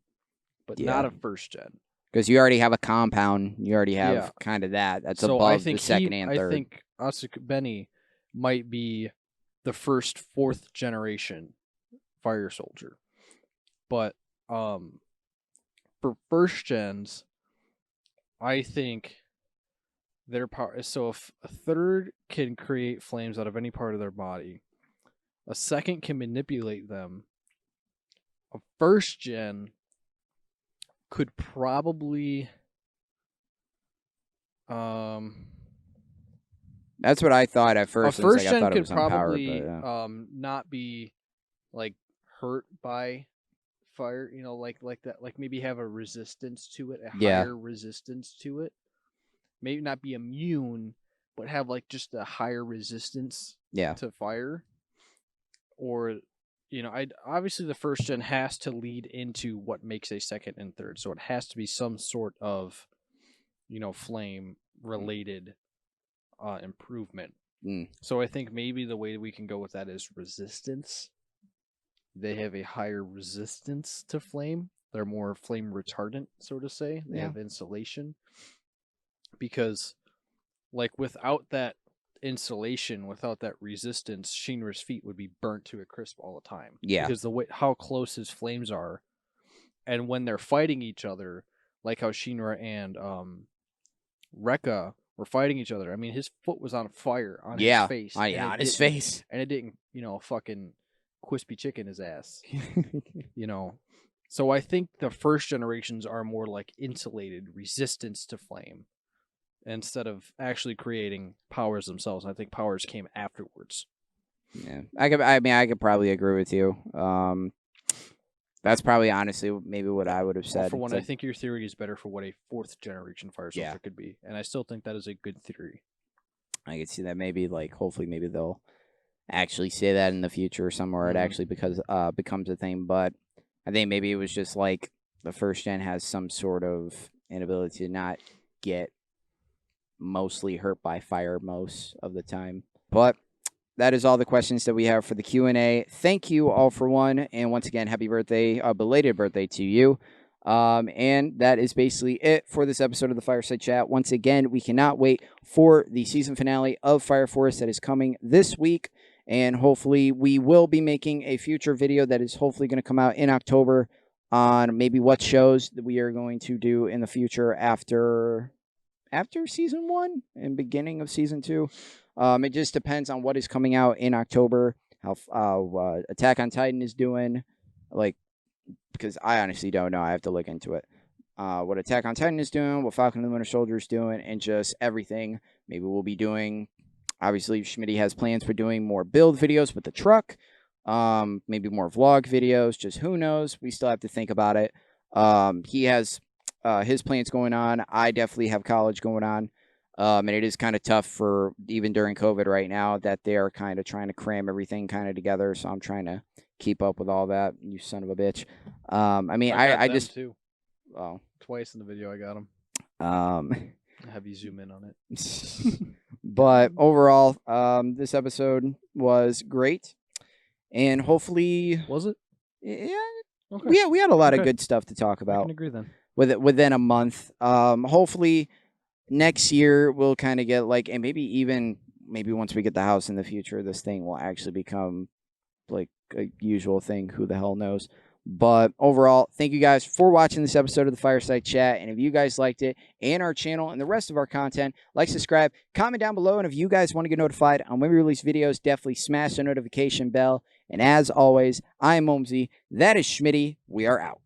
but not a 1st gen. Because you already have a compound. You already have kind of that. That's so above the 2nd and 3rd. I think Asukubeni might be the first 4th generation fire soldier. But for 1st gens, I think their power. So if a 3rd can create flames out of any part of their body, a 2nd can manipulate them. A 1st gen could probably. That's what I thought at first. A 1st gen could probably not be like hurt by fire, like that, like maybe have a resistance to it, higher resistance to it. Maybe not be immune, but have like just a higher resistance to fire. Or, obviously the 1st gen has to lead into what makes a 2nd and 3rd. So it has to be some sort of, flame related improvement. So I think maybe the way we can go with that is resistance. They have a higher resistance to flame. They're more flame retardant, so to say. They have insulation. Because, like, without that insulation, without that resistance, Shinra's feet would be burnt to a crisp all the time. Yeah. Because how close his flames are, and when they're fighting each other, like how Shinra and Rekka were fighting each other. I mean, his foot was on fire on his face. On his face. And it didn't, fucking crispy chicken his ass. So I think the 1st generations are more like insulated, resistance to flame, instead of actually creating powers themselves. I think powers came afterwards. Yeah, I could probably agree with you. That's probably honestly maybe what I would have said. For one, I think your theory is better for what a 4th generation fire soldier could be, and I still think that is a good theory. I could see that maybe, hopefully maybe they'll actually say that in the future somewhere. It actually becomes a thing, but I think maybe it was just like the 1st gen has some sort of inability to not get mostly hurt by fire most of the time. But that is all the questions that we have for the Q&A. Thank you All For One, and once again, happy birthday, belated birthday to you. And that is basically it for this episode of the Fireside Chat. Once again, we cannot wait for the season finale of Fire Force that is coming this week. And hopefully we will be making a future video that is hopefully going to come out in October on maybe what shows that we are going to do in the future after season 1 and beginning of season 2. It just depends on what is coming out in October, how Attack on Titan is doing, because I honestly don't know. I have to look into it. What Attack on Titan is doing, what Falcon and the Winter Soldier is doing, and just everything. Maybe we'll be doing, obviously, Schmitty has plans for doing more build videos with the truck, maybe more vlog videos, just who knows? We still have to think about it. He has his plans going on. I definitely have college going on. And it is kind of tough for, even during COVID right now, that they are kind of trying to cram everything kind of together. So I'm trying to keep up with all that. You son of a bitch. I just too. Oh, Twice in the video I got them. Um, Have you zoom in on it? But overall, this episode was great, and hopefully, Was it? Yeah, Okay. we had a lot of Okay. good stuff to talk I about can agree then. within a month. Hopefully, next year we'll kind of get and maybe once we get the house in the future, this thing will actually become like a usual thing. Who the hell knows? But overall, thank you guys for watching this episode of the Fireside Chat. And if you guys liked it and our channel and the rest of our content, like, subscribe, comment down below. And if you guys want to get notified on when we release videos, definitely smash the notification bell. And as always, I'm Omzy. That is Schmitty. We are out.